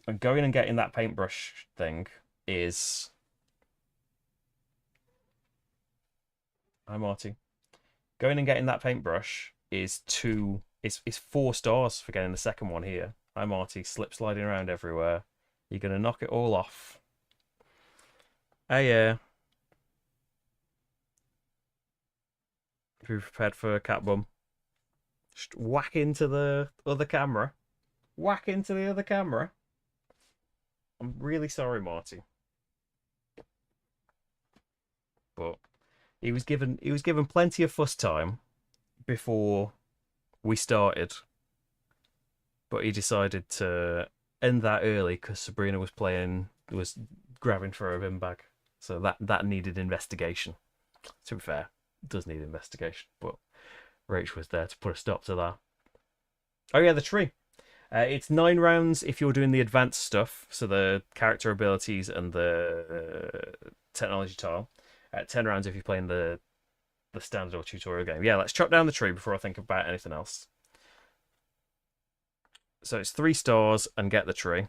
And going and getting that paintbrush thing is... Hi, Marty. Going and getting that paintbrush is 4 stars for getting the second one here. Hi, Marty. Slip sliding around everywhere. You're going to knock it all off. Hey, yeah. Be prepared for a cat bum. Just whack into the other camera. Whack into the other camera. I'm really sorry, Marty. But he was given plenty of fuss time before we started. But he decided to end that early because Sabrina was grabbing for a bin bag. So that needed investigation. To be fair, it does need investigation, but Rach was there to put a stop to that. Oh yeah, the tree. It's 9 rounds if you're doing the advanced stuff, so the character abilities and the technology tile. 10 rounds if you're playing the standard or tutorial game. Yeah, let's chop down the tree before I think about anything else. So it's 3 stars and get the tree.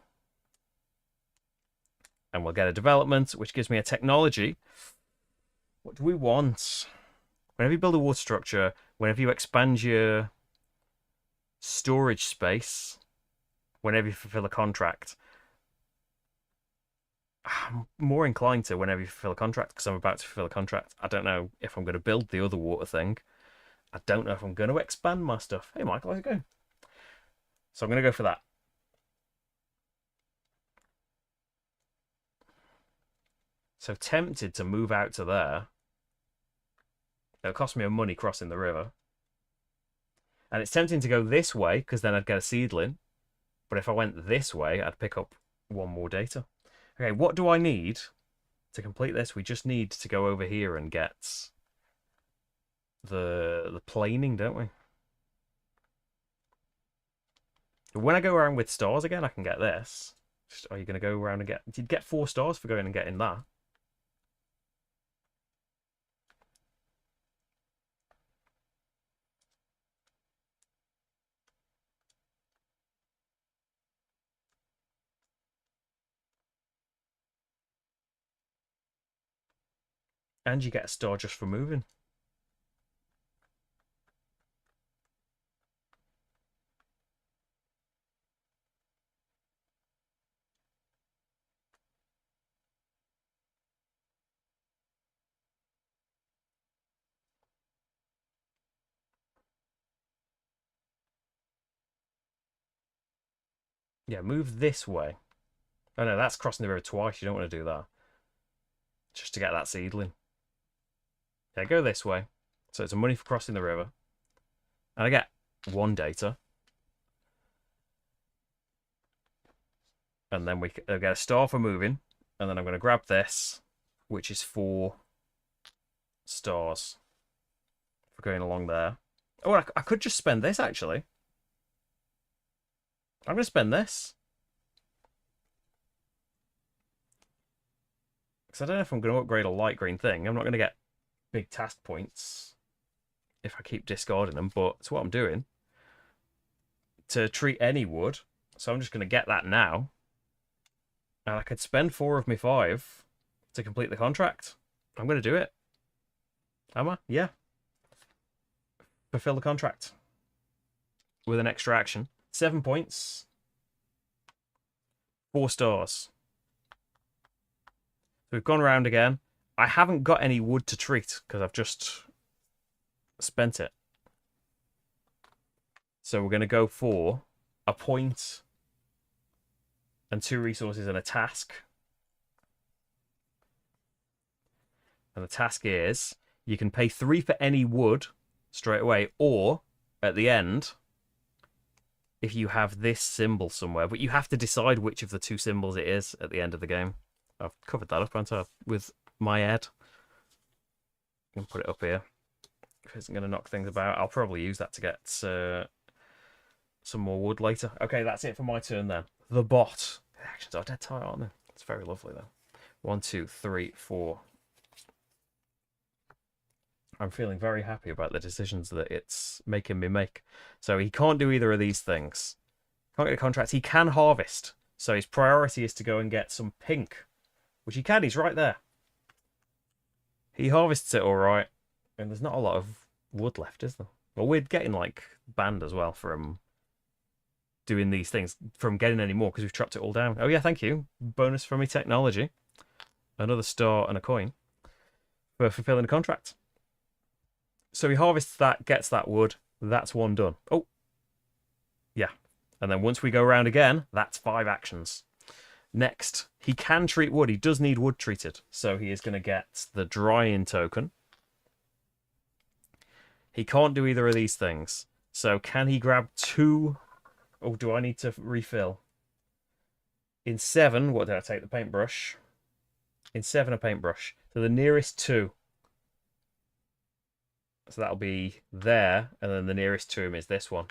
And we'll get a development, which gives me a technology. What do we want? Whenever you build a water structure, whenever you expand your storage space, whenever you fulfill a contract, I'm more inclined to whenever you fulfill a contract because I'm about to fulfill a contract. I don't know if I'm going to build the other water thing. I don't know if I'm going to expand my stuff. Hey, Michael, how's it going? So I'm going to go for that. So tempted to move out to there. It'll cost me a money crossing the river. And it's tempting to go this way because then I'd get a seedling. But if I went this way, I'd pick up 1 more data. Okay, what do I need to complete this? We just need to go over here and get the planing, don't we? When I go around with stars again, I can get this. Are you going to go around and get... You'd get 4 stars for going and getting that. And you get a star just for moving. Yeah, move this way. Oh no, that's crossing the river twice. You don't want to do that. Just to get that seedling. Yeah, go this way. So it's a money for crossing the river. And I get 1 data. And then we get a star for moving. And then I'm going to grab this, which is 4 stars for going along there. Oh, I could just spend this, actually. I'm going to spend this. Because I don't know if I'm going to upgrade a light green thing. I'm not going to get big task points if I keep discarding them, but it's what I'm doing. To treat any wood. So I'm just going to get that now. And I could spend 4 of my 5 to complete the contract. I'm going to do it. Am I? Yeah. Fulfill the contract with an extra action. 7 points. 4 stars. So we've gone around again. I haven't got any wood to treat because I've just spent it. So we're going to go for a point and 2 resources and a task. And the task is you can pay 3 for any wood straight away, or at the end, if you have this symbol somewhere, but you have to decide which of the 2 symbols it is at the end of the game. I've covered that up, haven't I, with my head. I can put it up here. If it isn't going to knock things about, I'll probably use that to get some more wood later. Okay, that's it for my turn then. The bot. The actions are dead tight, aren't they? It's very lovely though. 1, 2, 3, 4. I'm feeling very happy about the decisions that it's making me make. So he can't do either of these things. Can't get a contract. He can harvest. So his priority is to go and get some pink, which he can. He's right there. He harvests it all right. And there's not a lot of wood left, is there? Well, we're getting like banned as well from doing these things, from getting any more because we've chopped it all down. Oh yeah, thank you. Bonus from me technology. Another star and a coin for fulfilling the contract. So he harvests that, gets that wood. That's 1 done. Oh, yeah. And then once we go around again, that's 5 actions. Next, he can treat wood. He does need wood treated. So he is going to get the drying token. He can't do either of these things. So can he grab 2? Oh, do I need to refill? In 7, what did I take? The paintbrush. In 7, a paintbrush. So the nearest 2. So that'll be there, and then the nearest to him is this one.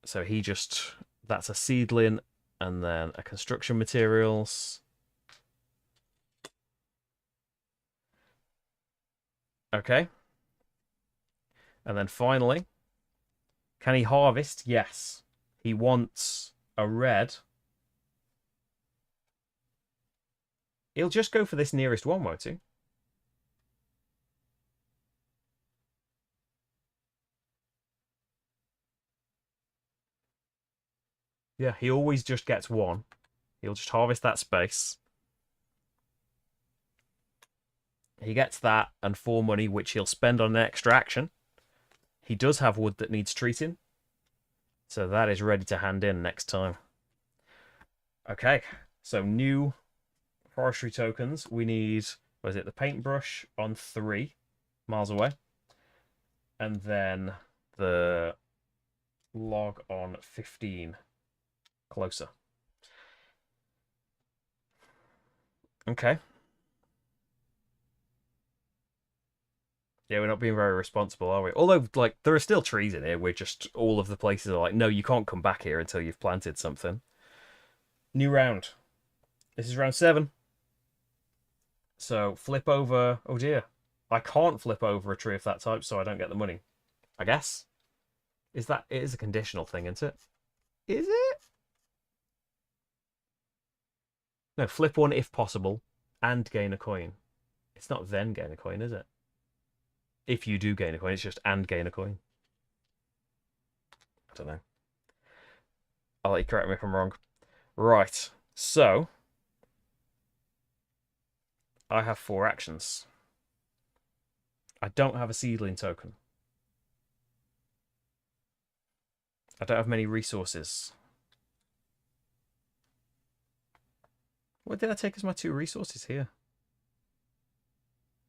So he just, that's a seedling, and then a construction materials. Okay. And then finally, can he harvest? Yes. He wants a red. He'll just go for this nearest one, won't he? Yeah, he always just gets 1. He'll just harvest that space. He gets that and 4 money, which he'll spend on an extra action. He does have wood that needs treating. So that is ready to hand in next time. Okay, so new forestry tokens. We need, what is it, the paintbrush on 3 miles away. And then the log on 15 closer. Okay. Yeah, we're not being very responsible, are we? Although, like, there are still trees in here. We're just, all of the places are like, no, you can't come back here until you've planted something. New round. This is round 7. So, flip over. Oh, dear. I can't flip over a tree of that type, so I don't get the money. I guess. Is that, it is a conditional thing, isn't it? Is it? No, flip one if possible and gain a coin. It's not then gain a coin, is it? If you do gain a coin, it's just and gain a coin. I don't know. I'll let you correct me if I'm wrong. Right, so I have 4 actions. I don't have a seedling token. I don't have many resources. What did I take as my 2 resources here?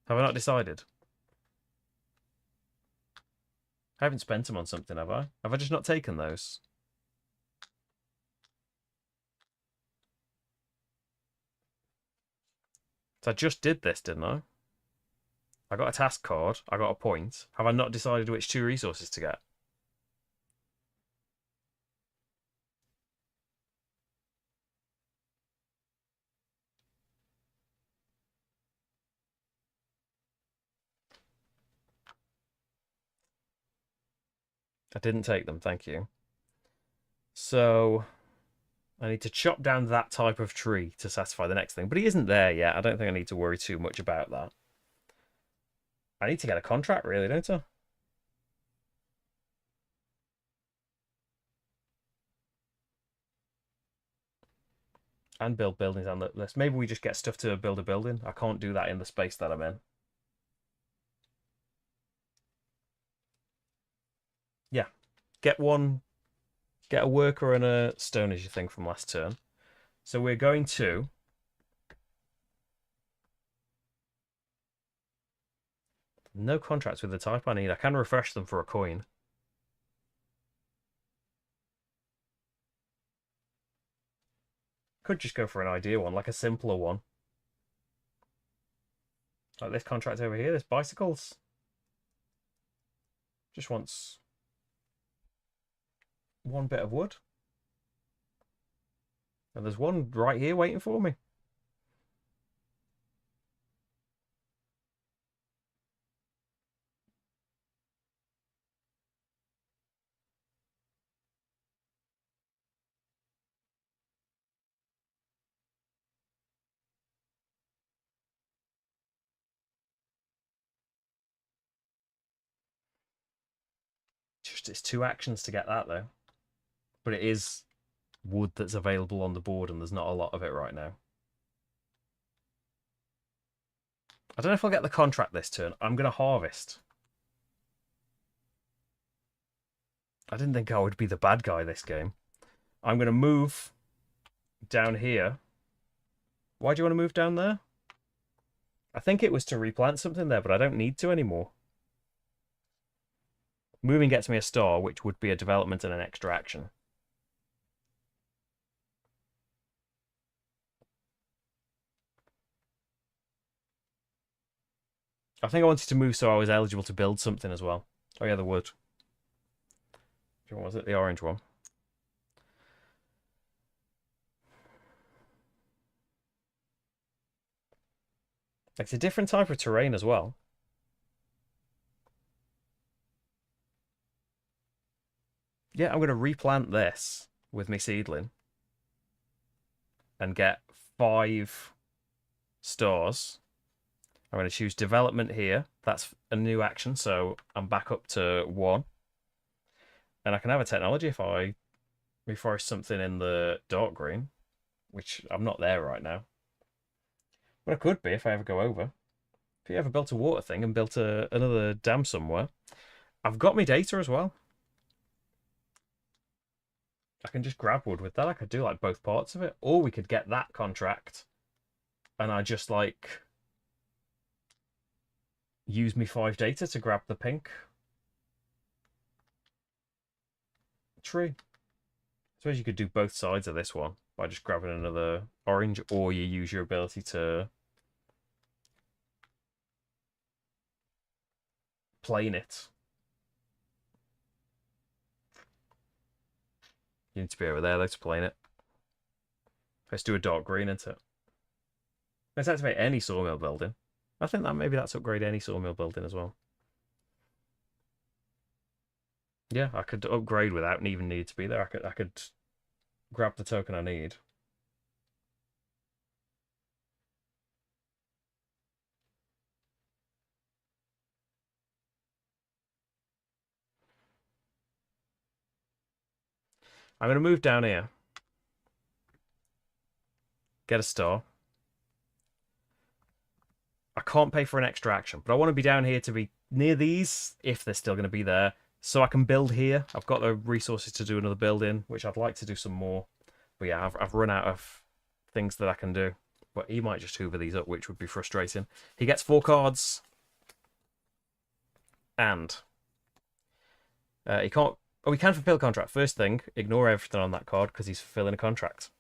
Have I not decided? I haven't spent them on something, have I? Have I just not taken those? So I just did this, didn't I? I got a task card. I got a point. Have I not decided which 2 resources to get? I didn't take them, thank you. So I need to chop down that type of tree to satisfy the next thing. But he isn't there yet. I don't think I need to worry too much about that. I need to get a contract, really, don't I? And build buildings on the list. Maybe we just get stuff to build a building. I can't do that in the space that I'm in. Yeah. Get a worker and a stone as you think from last turn. So we're going to no contracts with the type I need. I can refresh them for a coin. Could just go for an idea one, like a simpler one. Like this contract over here, this bicycles. Just wants one bit of wood. And there's one right here waiting for me. Just it's 2 actions to get that though. But it is wood that's available on the board and there's not a lot of it right now. I don't know if I'll get the contract this turn. I'm going to harvest. I didn't think I would be the bad guy this game. I'm going to move down here. Why do you want to move down there? I think it was to replant something there, but I don't need to anymore. Moving gets me a star, which would be a development and an extra action. I think I wanted to move so I was eligible to build something as well. Oh yeah, the wood. Which one was it? The orange one. It's a different type of terrain as well. Yeah, I'm going to replant this with my seedling and get 5 stars. I'm going to choose development here. That's a new action, so I'm back up to 1. And I can have a technology if I reforest something in the dark green, which I'm not there right now. But I could be if I ever go over. If you ever built a water thing and built another dam somewhere, I've got my data as well. I can just grab wood with that. I could do like both parts of it. Or we could get that contract and I just like use me 5 data to grab the pink tree. I suppose you could do both sides of this one by just grabbing another orange, or you use your ability to plane it. You need to be over there though to plane it. Let's do a dark green into it. Let's activate any sawmill building. I think that maybe that's upgrade any sawmill building as well. Yeah, I could upgrade without even need to be there. I could grab the token I need. I'm going to move down here. Get a star. I can't pay for an extra action, but I want to be down here to be near these, if they're still going to be there, so I can build here. I've got the resources to do another building, which I'd like to do some more. But yeah, I've run out of things that I can do. But he might just hoover these up, which would be frustrating. He gets 4 cards. And he can't... Oh, he can fulfill a contract. First thing, ignore everything on that card because he's fulfilling a contract.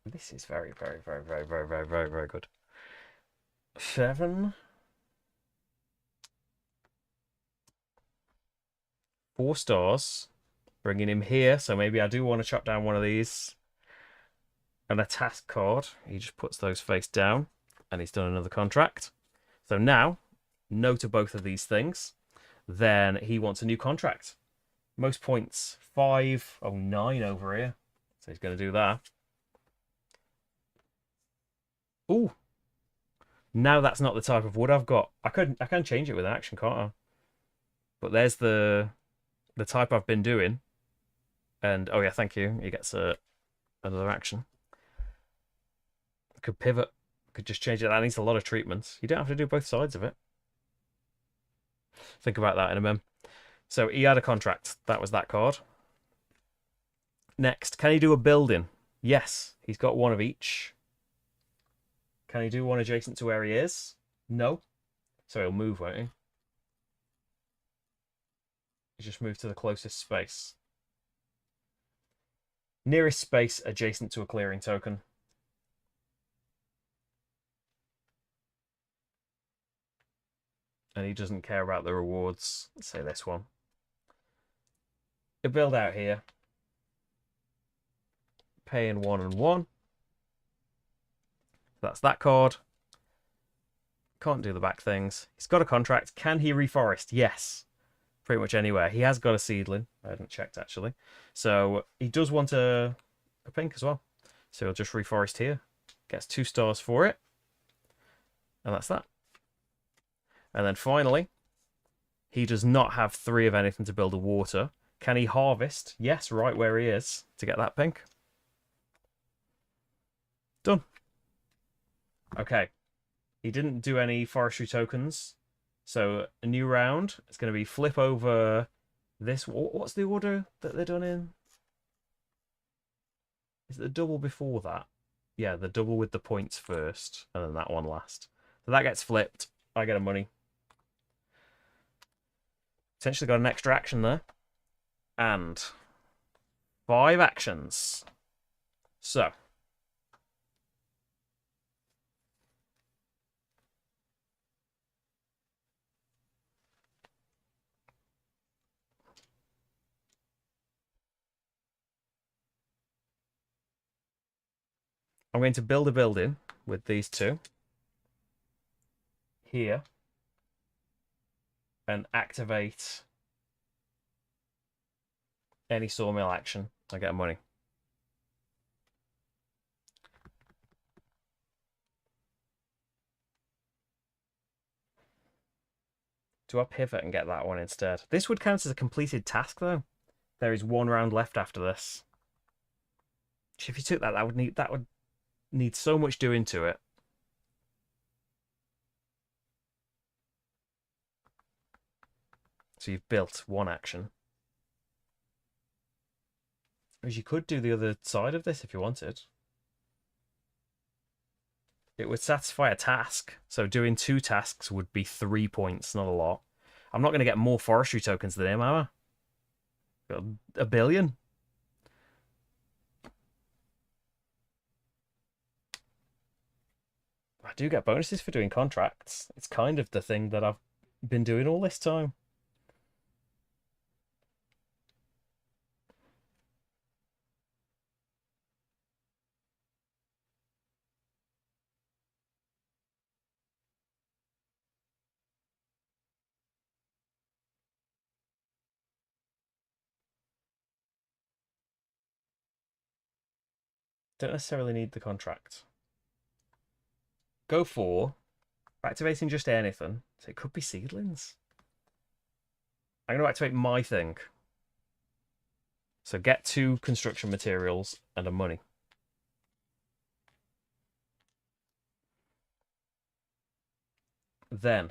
This is very, very, very, very, very, very, very, very good. 7. 4 stars. Bringing him here, so maybe I do want to chop down one of these. And a task card. He just puts those face down. And he's done another contract. So now, no to both of these things. Then he wants a new contract. Most points, 5. Oh, 9 over here. So he's going to do that. Ooh. Now that's not the type of wood I've got. I can change it with an action, can't I? But there's the type I've been doing. And oh yeah, thank you. He gets another action. Could pivot. Could just change it. That needs a lot of treatments. You don't have to do both sides of it. Think about that in a minute. So he had a contract. That was that card. Next, can he do a building? Yes, he's got one of each. Can he do one adjacent to where he is? No. So he'll move, won't he? He just move to the closest space. Nearest space adjacent to a clearing token. And he doesn't care about the rewards. Let's say this one. He'll build out here. Paying 1 and 1. That's that card. Can't do the back things. He's got a contract. Can he reforest? Yes. Pretty much anywhere. He has got a seedling. I hadn't checked, actually. So he does want a pink as well. So he'll just reforest here. Gets 2 stars for it. And that's that. And then finally, he does not have 3 of anything to build a water. Can he harvest? Yes, right where he is to get that pink. Done. Okay. He didn't do any forestry tokens. So a new round. It's going to be flip over this. What's the order that they're done in? Is it the double before that? Yeah, the double with the points first, and then that one last. So that gets flipped. I get a money. Potentially got an extra action there. And 5 actions. So. I'm going to build a building with these 2. Here. And activate any sawmill action. I get money. Do I pivot and get that one instead? This would count as a completed task, though. There is 1 round left after this. If you took that, that would need so much doing to it. So you've built 1 action. As you could do the other side of this if you wanted. It would satisfy a task. So doing 2 tasks would be 3 points, not a lot. I'm not going to get more forestry tokens than him, am I? Got a billion. I do get bonuses for doing contracts. It's kind of the thing that I've been doing all this time. Don't necessarily need the contract. Go for activating just anything. So it could be seedlings. I'm going to activate my thing. So get 2 construction materials and a money. Then,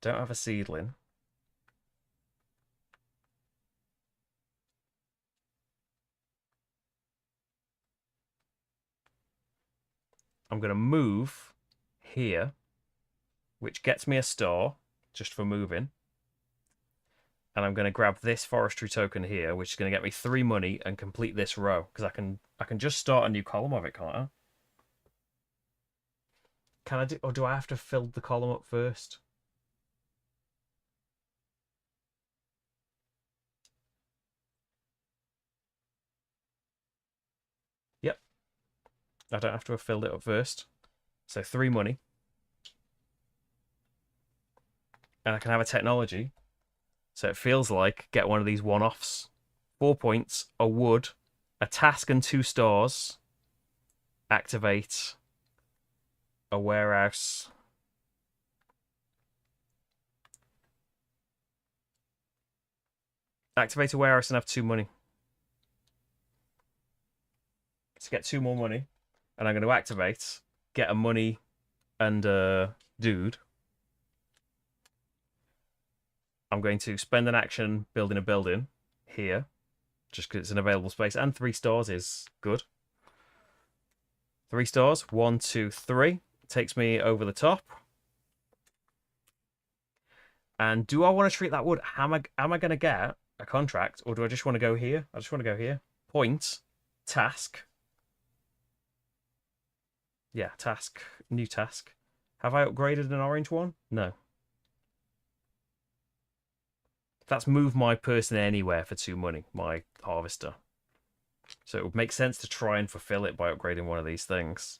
don't have a seedling. I'm going to move here, which gets me a star just for moving. And I'm going to grab this forestry token here, which is going to get me 3 money and complete this row. Because I can just start a new column of it, can't I? Can I do, or do I have to fill the column up first? Yep. I don't have to have filled it up first. So 3 money. And I can have a technology. So it feels like get one of these one-offs. 4 points, a wood, a task and 2 stars. Activate a warehouse. Activate a warehouse and have 2 money. To get 2 more money. And I'm going to activate, get a money and a dude. I'm going to spend an action building a building here, just because it's an available space, and 3 stars is good. 3 stars, 1, 2, 3. Takes me over the top. And do I want to treat that wood? Am I going to get a contract, or do I just want to go here? I just want to go here. Point, task. Yeah, task, new task. Have I upgraded an orange one? No. That's moved my person anywhere for 2 money, my harvester. So it would make sense to try and fulfill it by upgrading one of these things.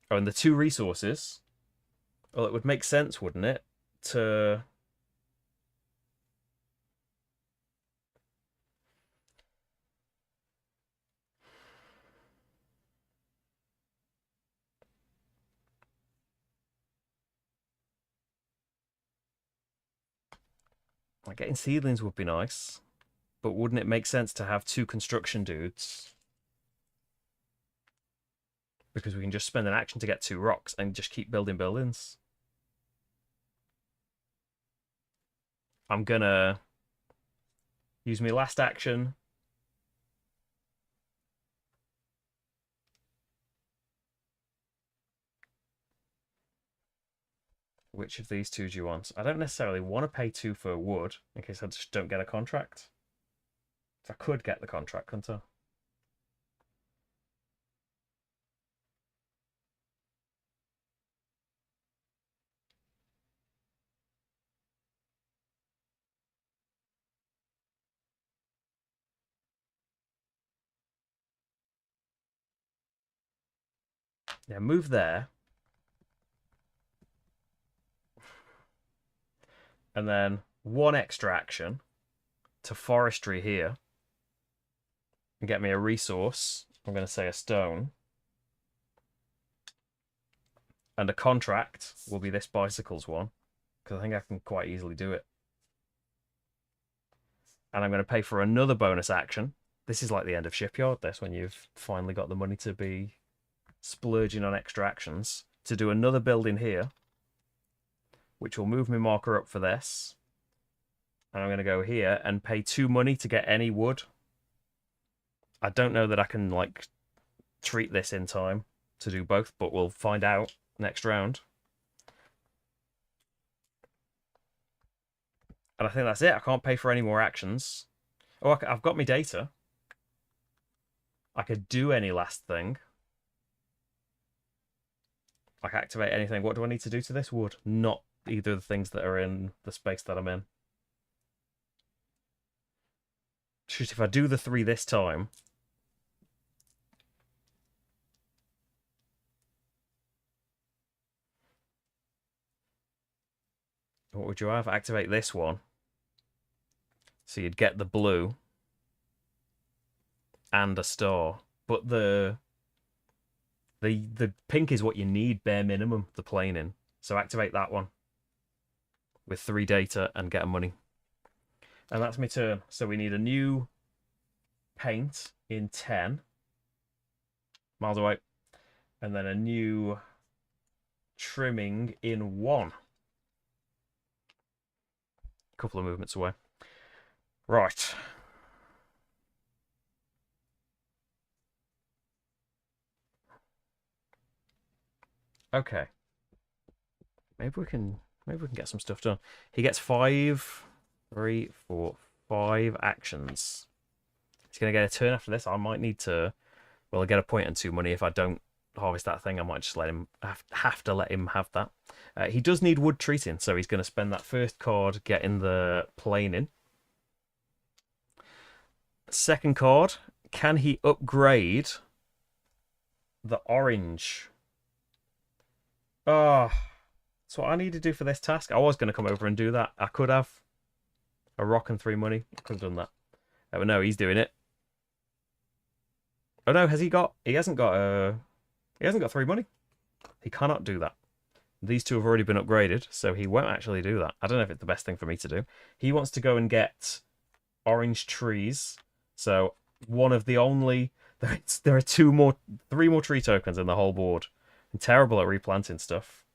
Oh, and the 2 resources. Well, it would make sense, wouldn't it, to like getting seedlings would be nice, but wouldn't it make sense to have 2 construction dudes? Because we can just spend an action to get 2 rocks and just keep building buildings. I'm gonna use my last action. Which of these 2 do you want? I don't necessarily want to pay 2 for wood in case I just don't get a contract. I could get the contract, couldn't I? Yeah, move there. And then 1 extra action to forestry here. And get me a resource. I'm going to say a stone. And a contract will be this bicycles one. Because I think I can quite easily do it. And I'm going to pay for another bonus action. This is like the end of Shipyard, this, when you've finally got the money to be splurging on extra actions. To do another building here, which will move my marker up for this. And I'm going to go here and pay 2 money to get any wood. I don't know that I can, like, treat this in time to do both, but we'll find out next round. And I think that's it. I can't pay for any more actions. Oh, I've got my data. I could do any last thing. I can activate anything. What do I need to do to this wood? Not either of the things that are in the space that I'm in. Shoot, if I do the 3 this time... What would you have? Activate this one. So you'd get the blue and a star. But the pink is what you need, bare minimum, the planing. So activate that one with 3 data and get a money. And that's my turn. So we need a new paint in 10 miles away. And then a new trimming in 1. Couple of movements away. Right. Okay. Maybe we can get some stuff done. He gets 5, 3, 4, 5 actions. He's gonna get a turn after this. I might need to, well, I get a point and 2 money. If I don't harvest that thing, I might just let him have to let him have that. He does need wood treating, so he's going to spend that first card getting the planing. Second card, can he upgrade the orange? Oh, That's what I need to do for this task. I was going to come over and do that. I could have a rock and 3 money. I could have done that. Oh, no, he's doing it. Oh no, has he got? He hasn't got 3 money. He cannot do that. These two have already been upgraded, so he won't actually do that. I don't know if it's the best thing for me to do. He wants to go and get orange trees. So one of the only there are 3 more tree tokens in the whole board. I'm terrible at replanting stuff.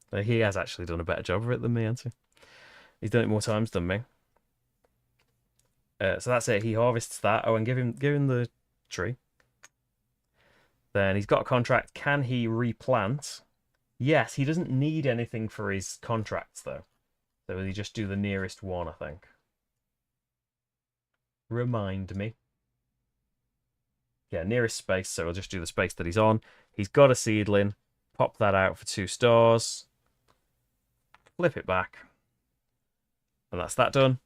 But he has actually done a better job of it than me, hasn't he? He's done it more times than me. So that's it. He harvests that. Oh, and give him the tree. Then he's got a contract. Can he replant? Yes, he doesn't need anything for his contracts, though. So will he just do the nearest one, I think? Remind me. Yeah, nearest space, so we'll just do the space that he's on. He's got a seedling. Pop that out for 2 stars. Flip it back. And that's that done.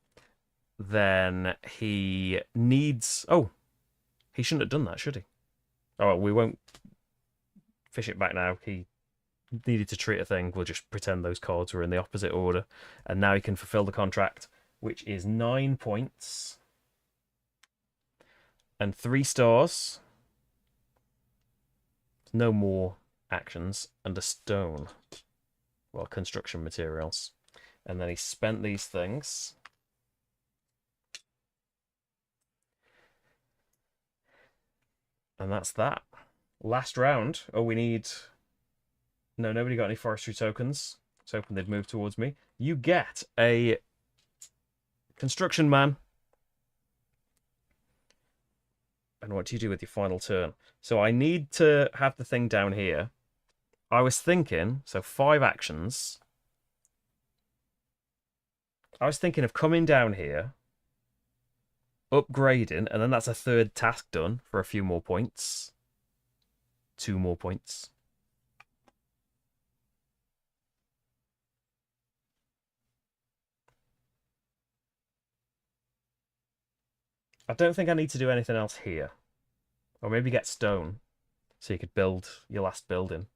Then he needs... Oh, he shouldn't have done that, should he? Oh, well, we won't fish it back now. He needed to treat a thing. We'll just pretend those cards were in the opposite order. And now he can fulfill the contract, which is 9 points. And 3 stars. No more actions. And a stone. Well, construction materials. And then he spent these things. And that's that. Last round. Oh, we need... No, nobody got any forestry tokens. I was hoping they'd move towards me. You get a construction man. And what do you do with your final turn? So I need to have the thing down here. I was thinking, so 5 actions. I was thinking of coming down here, upgrading, and then that's a 3rd task done for a few more points. 2 more points. I don't think I need to do anything else here. Or maybe get stone, so you could build your last building.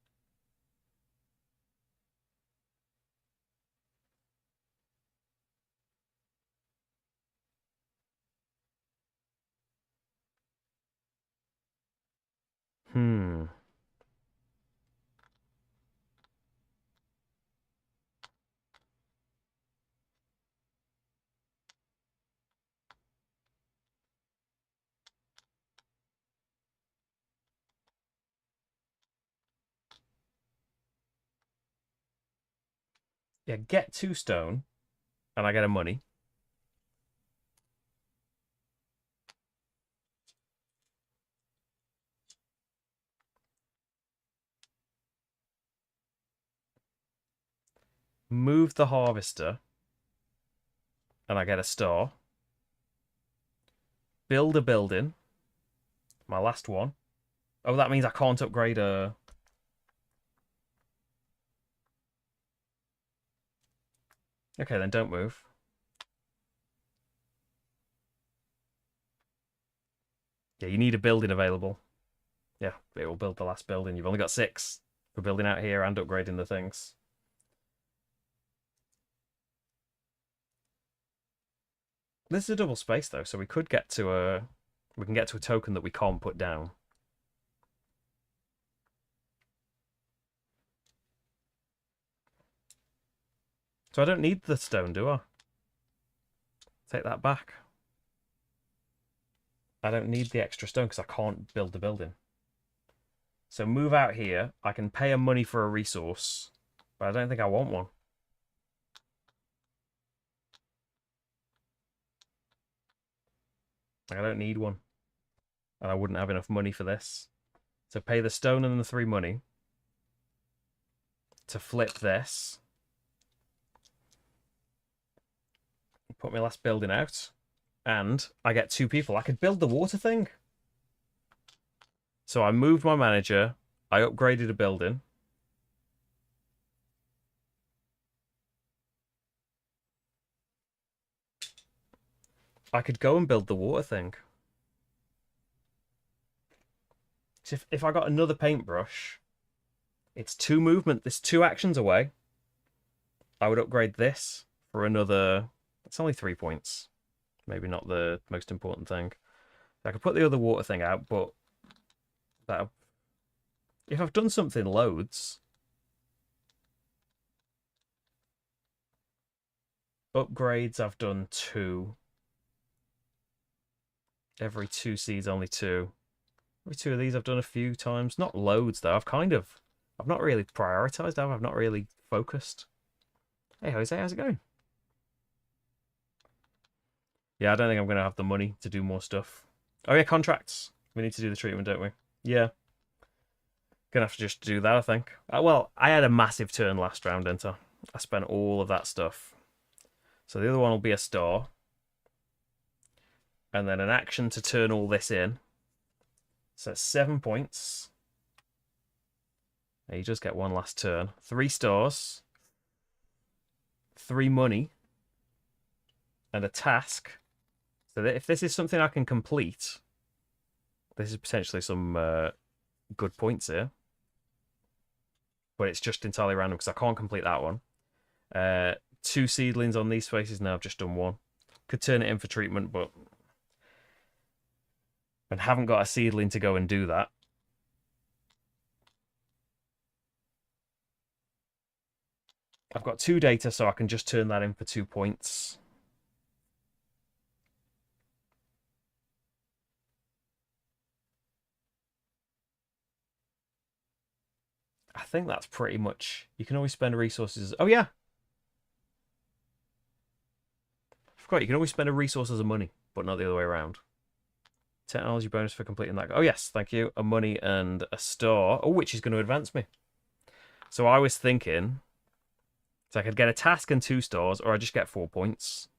Hmm. Yeah, get 2 stone, and I get a money. Move the harvester, and I get a star. Build a building. My last one. Oh, that means I can't upgrade a... Okay, then don't move. Yeah, you need a building available. Yeah, it will build the last building. You've only got 6 for building out here and upgrading the things. This is a double space, though, so we could get to a... We can get to a token that we can't put down. So I don't need the stone, do I? Take that back. I don't need the extra stone because I can't build the building. So move out here. I can pay a money for a resource, but I don't think I want one. I don't need one. And I wouldn't have enough money for this. So pay the stone and the 3 money to flip this. Put my last building out. And I get 2 people. I could build the water thing. So I moved my manager. I upgraded a building. I could go and build the water thing. So if I got another paintbrush, it's 2 movement. There's 2 actions away. I would upgrade this for another. It's only 3 points. Maybe not the most important thing. I could put the other water thing out, but that if I've done something loads, upgrades I've done 2. Every 2 seeds, only 2. Every 2 of these I've done a few times. Not loads though. I've not really prioritized. I've not really focused. Hey Jose, how's it going? Yeah, I don't think I'm gonna have the money to do more stuff. Oh yeah, contracts. We need to do the treatment, don't we? Yeah. Gonna have to just do that, I think. Well, I had a massive turn last round, didn't I? I spent all of that stuff. So the other one will be a star. And then an action to turn all this in. So it's 7 points. And you just get one last turn. 3 stars. 3 money. And a task. So that if this is something I can complete, this is potentially some good points here. But it's just entirely random because I can't complete that one. 2 seedlings on these spaces. Now I've just done 1. Could turn it in for treatment, but and haven't got a seedling to go and do that. I've got 2 data, so I can just turn that in for 2 points. I think that's pretty much. You can always spend resources. Oh yeah, I forgot you can always spend a resource as a money, but not the other way around. Technology bonus for completing that. Oh yes, thank you. A money and a star. Oh, which is going to advance me. So I was thinking, so I could get a task and 2 stars, or I just get 4 points.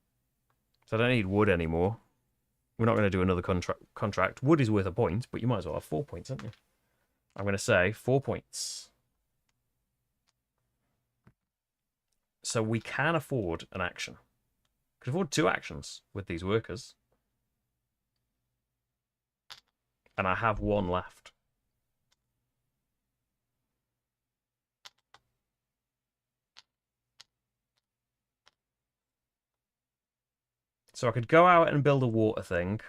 So I don't need wood anymore. We're not going to do another contract. Wood is worth a point, but you might as well have 4 points, haven't you? I'm going to say 4 points. So we can afford an action. Could afford 2 actions with these workers. And I have 1 left. So I could go out and build a water thing.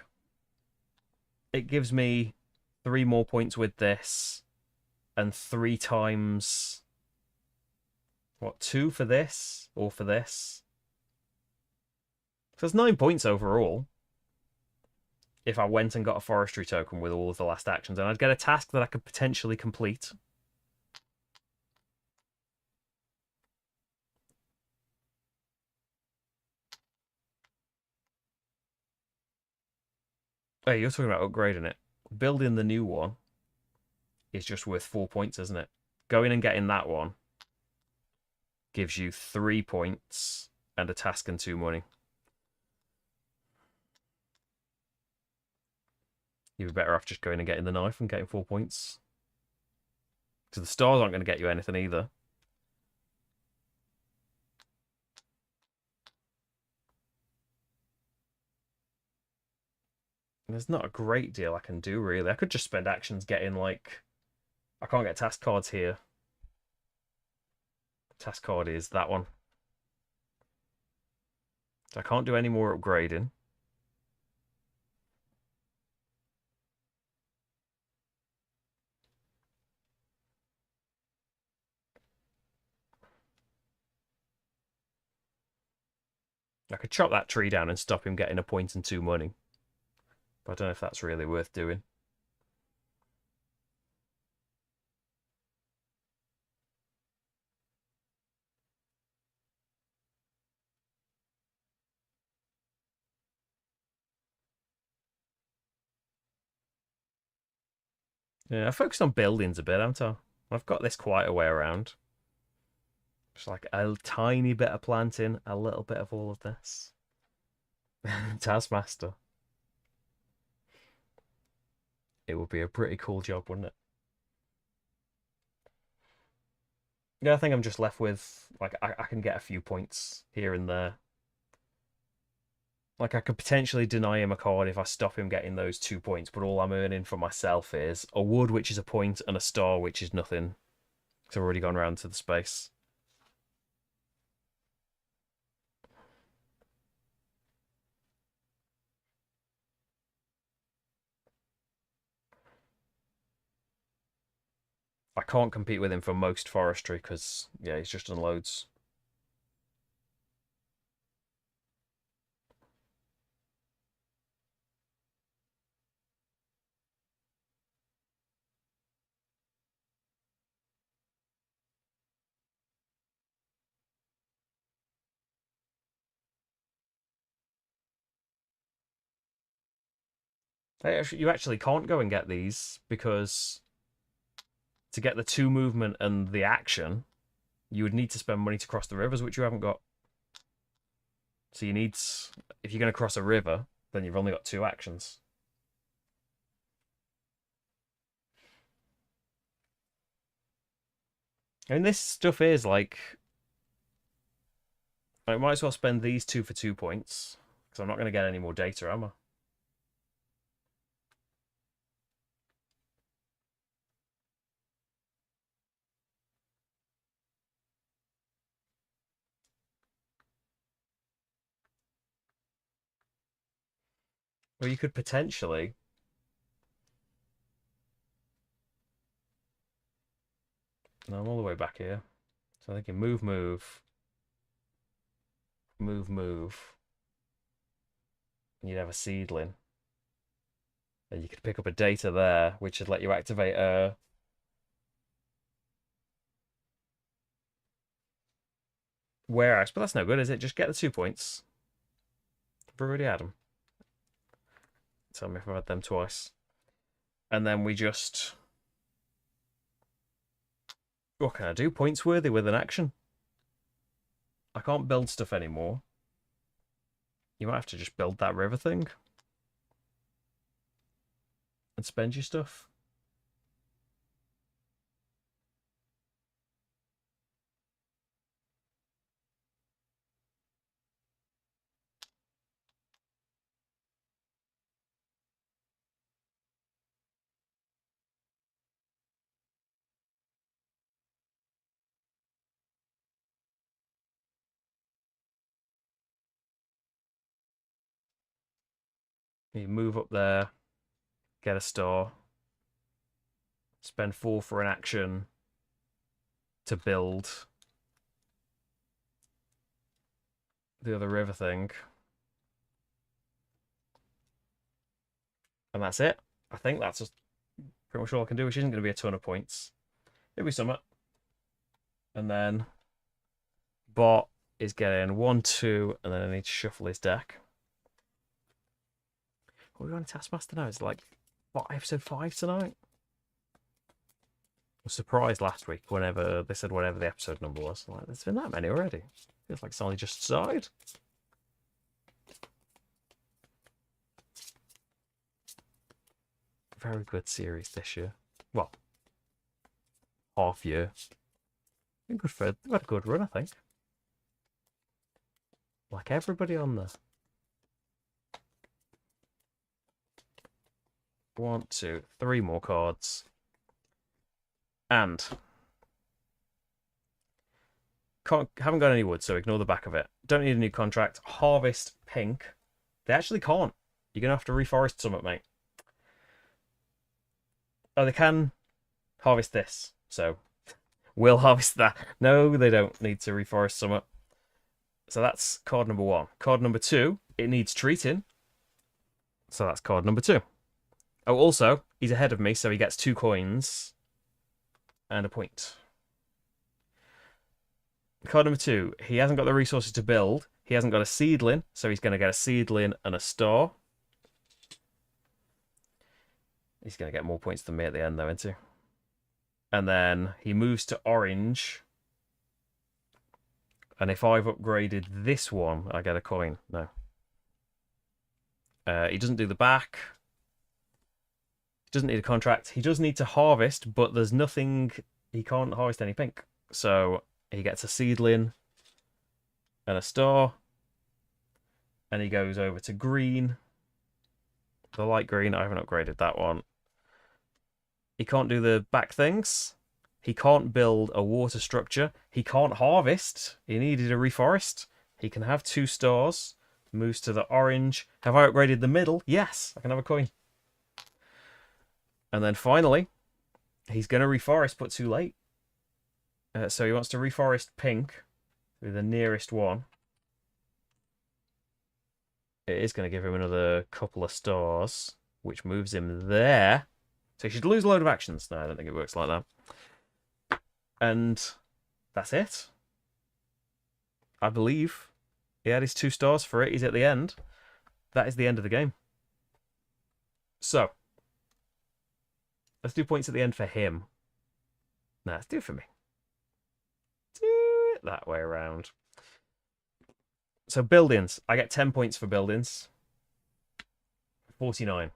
It gives me 3 more points with this. And 3 times... What, 2 for this? Or for this? So it's 9 points overall. If I went and got a forestry token with all of the last actions. And I'd get a task that I could potentially complete. Hey, you're talking about upgrading it. Building the new one is just worth 4 points, isn't it? Going and getting that one gives you 3 points and a task and 2 money. You'd be better off just going and getting the knife and getting 4 points. Because the stars aren't going to get you anything either. There's not a great deal I can do, really. I could just spend actions getting, like... I can't get task cards here. Task card is that one. So I can't do any more upgrading. I could chop that tree down and stop him getting a point and 2 money. But I don't know if that's really worth doing. Yeah, I focused on buildings a bit, haven't I? I've got this quite a way around. Just like a tiny bit of planting, a little bit of all of this. Taskmaster. It would be a pretty cool job, wouldn't it? Yeah, I think I'm just left with, like, I can get a few points here and there. Like, I could potentially deny him a card if I stop him getting those 2 points, but all I'm earning for myself is a wood, which is a point, and a star, which is nothing. Because I've already gone around to the space. I can't compete with him for most forestry because, yeah, he's just done loads. You actually can't go and get these because to get the 2 movement and the action, you would need to spend money to cross the rivers, which you haven't got. So you need, if you're going to cross a river, then you've only got 2 actions. I mean, this stuff is like, I might as well spend these 2 for 2 points because I'm not going to get any more data, am I? Well, you could potentially. No, I'm all the way back here. So I'm thinking move, move, move, move. And you'd have a seedling. And you could pick up a data there, which would let you activate a warehouse. But that's no good, is it? Just get the 2 points. I've already had them. Tell me if I've had them twice. And then we just... What can I do? Points worthy with an action. I can't build stuff anymore. You might have to just build that river thing. And spend your stuff. You move up there, get a star, spend 4 for an action to build the other river thing. And that's it. I think that's just pretty much all I can do, which isn't going to be a ton of points. It'll be something. And then Bot is getting 1, 2, and then I need to shuffle his deck. What are we on Taskmaster now? It's like, what, episode 5 tonight? I was surprised last week whenever they said whatever the episode number was. Like, there's been that many already. Feels like it's only just started. Very good series this year. Well, half year. Been good for, they've had a good run, I think. Like everybody on there. 1, 2, 3 more cards. And haven't got any wood, so ignore the back of it. Don't need a new contract. Harvest pink. They actually can't. You're going to have to reforest some, mate. Oh, they can harvest this, so we'll harvest that. No, they don't need to reforest some. So that's card number 1. Card number 2, it needs treating. So that's card number 2. Oh, also, he's ahead of me, so he gets 2 coins and a point. Card number 2, he hasn't got the resources to build. He hasn't got a seedling, so he's going to get a seedling and a star. He's going to get more points than me at the end, though, isn't he? And then he moves to orange. And if I've upgraded this one, I get a coin. No. He doesn't do the back. He doesn't need a contract. He does need to harvest, but there's nothing... He can't harvest any pink. So he gets a seedling and a star. And he goes over to green. The light green, I haven't upgraded that one. He can't do the back things. He can't build a water structure. He can't harvest. He needed a reforest. He can have 2 stars. Moves to the orange. Have I upgraded the middle? Yes, I can have a coin. And then finally, He's going to reforest, but too late. So he wants to reforest pink with the nearest one. It is going to give him another couple of stars, which moves him there. So he should lose a load of actions. No, I don't think it works like that. And that's it. I believe he had his 2 stars for it. He's at the end. That is the end of the game. So, let's do points at the end for him. No, let's do it for me. Do it that way around. So buildings. I get 10 points for buildings. 49.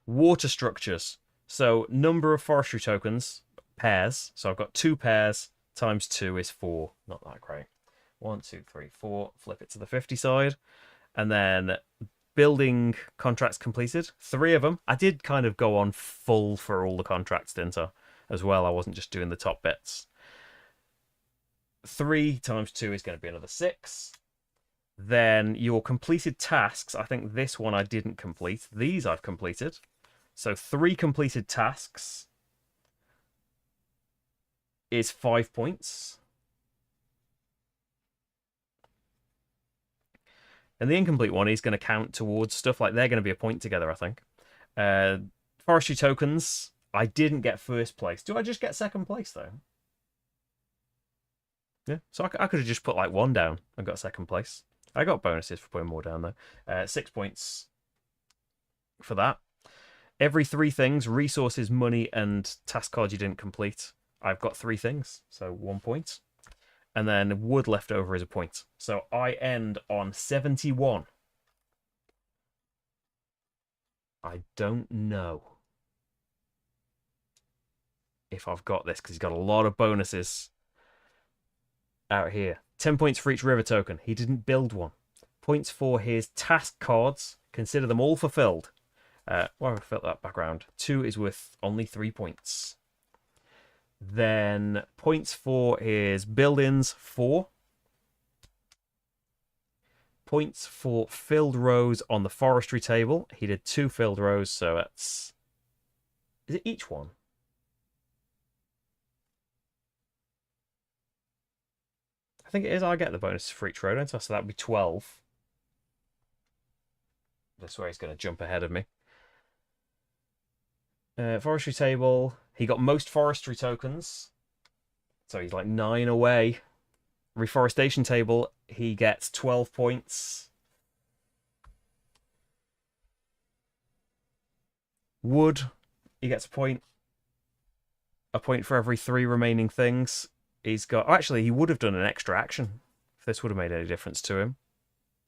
Water structures. So number of forestry tokens, pairs. So I've got 2 pairs times 2 is 4. Not that great. 1, 2, 3, 4. Flip it to the 50 side. And then building contracts completed. 3 of them. I did kind of go on full for all the contracts, didn't I? As well. I wasn't just doing the top bits. 3 times 2 is going to be another 6. Then your completed tasks. I think this one I didn't complete. These I've completed. So 3 completed tasks is 5 points. And the incomplete one is going to count towards stuff like they're going to be a point together, I think. Forestry tokens. I didn't get first place. Do I just get second place, though? Yeah. So I could have just put like 1 down and got second place. I got bonuses for putting more down, though. 6 points for that. Every 3 things, resources, money, and task cards you didn't complete. I've got 3 things, so 1 point. And then wood left over is a point. So I end on 71. I don't know if I've got this, because he's got a lot of bonuses out here. 10 points for each river token. He didn't build one. Points for his task cards. Consider them all fulfilled. Why have I filled that background? 2 is worth only 3 points. Then points for his buildings, 4. Points for filled rows on the forestry table. He did 2 filled rows, so that's... Is it each one? I think it is. I get the bonus for each row, don't I? So that would be 12. This way he's going to jump ahead of me. Forestry table. He got most forestry tokens. So he's like 9 away. Reforestation table. He gets 12 points. Wood. He gets a point. A point for every 3 remaining things. He's got... Oh, actually, he would have done an extra action if this would have made any difference to him.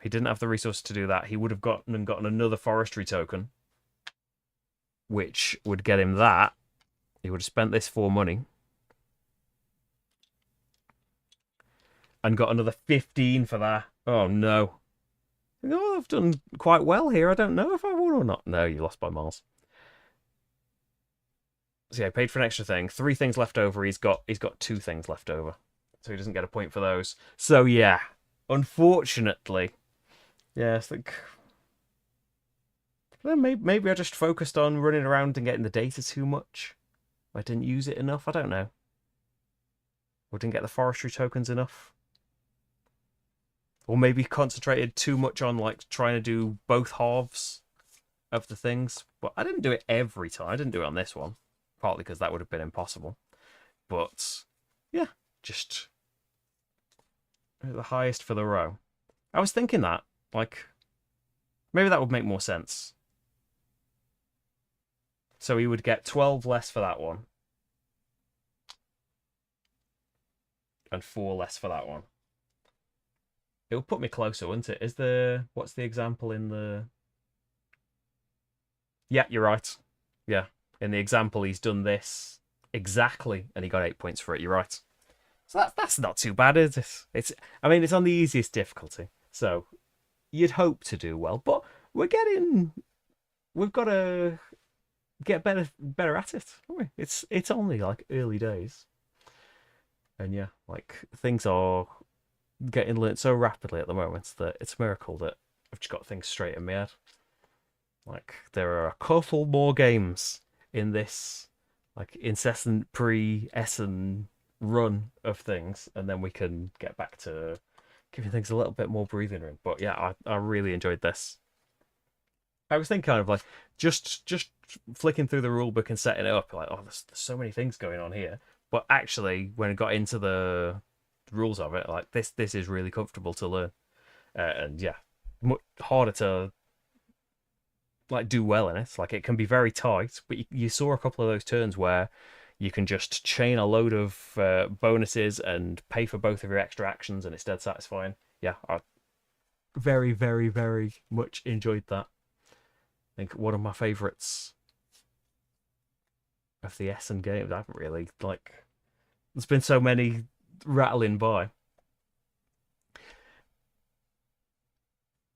He didn't have the resources to do that. He would have gotten another forestry token, which would get him that. He would have spent this for money and got another 15 for that. Oh, no. Oh, I've done quite well here. I don't know if I won or not. No, you lost by miles. So yeah, I paid for an extra thing. 3 things left over. He's got 2 things left over. So he doesn't get a point for those. So yeah, unfortunately. Yeah, I think... Well, maybe I just focused on running around and getting the data too much. I didn't use it enough. I don't know. Or didn't get the forestry tokens enough. Or maybe concentrated too much on like trying to do both halves of the things. But I didn't do it every time. I didn't do it on this one. Partly because that would have been impossible. But yeah, just the highest for the row. I was thinking that. Like, maybe that would make more sense. So he would get 12 less for that one. And 4 less for that one. It would put me closer, wouldn't it? Is the... What's the example in the... Yeah, you're right. Yeah. In the example, he's done this exactly, and he got 8 points for it. You're right. So that's not too bad, is it? I mean, it's on the easiest difficulty. So you'd hope to do well. But we've got to get better at it, haven't we? It's only like early days. And yeah, like things are getting learnt so rapidly at the moment that it's a miracle that I've just got things straight in my head. Like there are a couple more games in this like incessant pre-Essen run of things, and then we can get back to giving things a little bit more breathing room. But yeah, I really enjoyed this. I was thinking kind of like just flicking through the rule book and setting it up, like, oh, there's so many things going on here. But actually, when I got into the rules of it, like this is really comfortable to learn, and yeah, much harder to like do well in it. Like it can be very tight, but you saw a couple of those turns where you can just chain a load of bonuses and pay for both of your extra actions, and it's dead satisfying. Yeah, I very, very, very much enjoyed that. I think one of my favourites of the Essen games. I haven't really like. There's been so many rattling by.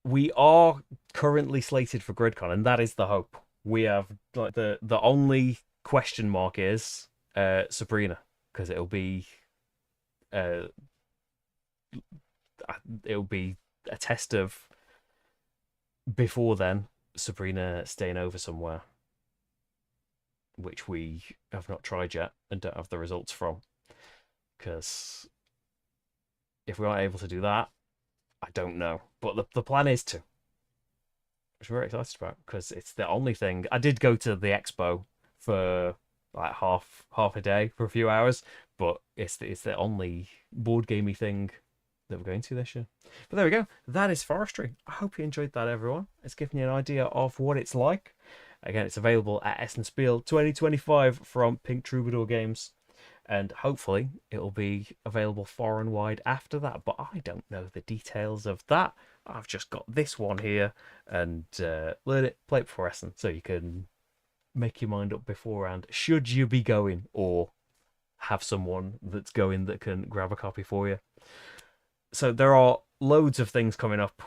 We are currently slated for GridCon, and that is the hope. We have like the only question mark is Sabrina, because uh it'll be a test of before then Sabrina staying over somewhere, which we have not tried yet and don't have the results from. Because if we aren't able to do that, I don't know. But the plan is to, which I'm very excited about because it's the only thing. I did go to the expo for like half a day for a few hours, but it's the only board gamey thing that we're going to this year. But there we go. That is Forestry. I hope you enjoyed that, everyone. It's given you an idea of what it's like. Again, it's available at Essen Spiel 2025 from Pink Troubadour Games. And hopefully it'll be available far and wide after that. But I don't know the details of that. I've just got this one here and learn it, play it before Essen, so you can make your mind up beforehand. Should you be going, or have someone that's going that can grab a copy for you? So there are loads of things coming up.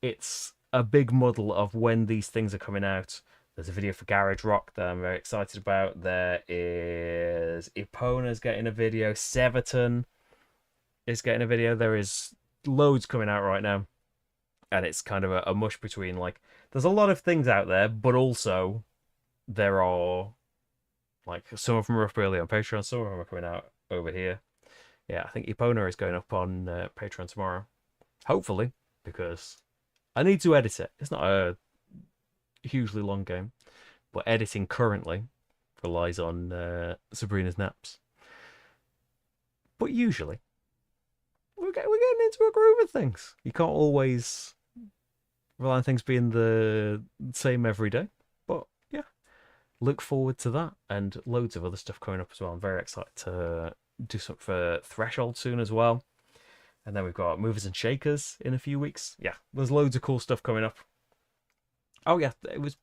It's a big muddle of when these things are coming out. There's a video for Garage Rock that I'm very excited about. There is Epona's getting a video. Severton is getting a video. There is loads coming out right now. And it's kind of a mush between, like, there's a lot of things out there, but also there are, like, some of them are up early on Patreon, some of them are coming out over here. Yeah, I think Epona is going up on Patreon tomorrow. Hopefully, because I need to edit it. It's not a hugely long game, but editing currently relies on Sabrina's naps. But usually, we're getting into a groove of things. You can't always rely on things being the same every day, but yeah, look forward to that and loads of other stuff coming up as well. I'm very excited to do something for Threshold soon as well. And then we've got Movers and Shakers in a few weeks. Yeah, there's loads of cool stuff coming up. Oh yeah, it was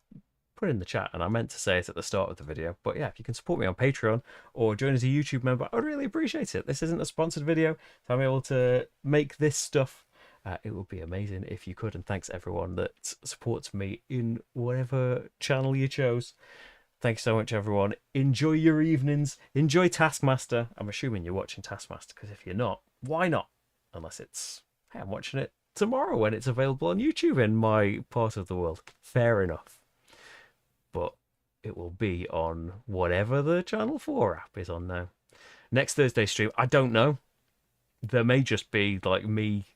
put in the chat and I meant to say it at the start of the video. But yeah, if you can support me on Patreon or join as a YouTube member, I would really appreciate it. This isn't a sponsored video, so I'm able to make this stuff. It would be amazing if you could. And thanks everyone that supports me in whatever channel you chose. Thanks so much, everyone. Enjoy your evenings. Enjoy Taskmaster. I'm assuming you're watching Taskmaster, because if you're not, why not? Unless it's, hey, I'm watching it tomorrow when it's available on YouTube in my part of the world. Fair enough. But it will be on whatever the Channel 4 app is on now. Next Thursday stream, I don't know. There may just be like me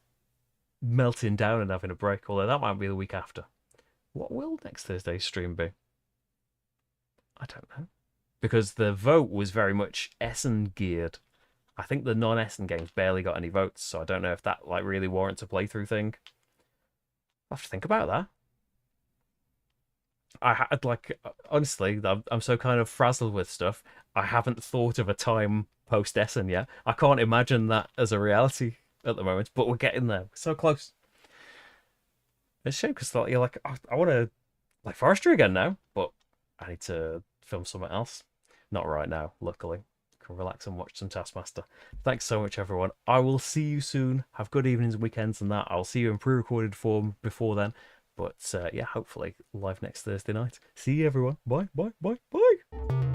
melting down and having a break, although that might be the week after. What will next Thursday's stream be? I don't know. Because the vote was very much Essen geared. I think the non-Essen games barely got any votes, so I don't know if that like really warrants a playthrough thing. I'll have to think about that. I had like honestly, I'm so kind of frazzled with stuff. I haven't thought of a time post Essen yet. I can't imagine that as a reality at the moment, but we're getting there. We're so close. It's a shame because you're like, oh, I want to like Forestry again now, but I need to film something else. Not right now, luckily. Can relax and watch some Taskmaster. Thanks so much, everyone. I will see you soon. Have good evenings and weekends and that. I'll see you in pre-recorded form before then. But yeah, hopefully live next Thursday night. See you, everyone. Bye, bye, bye, bye.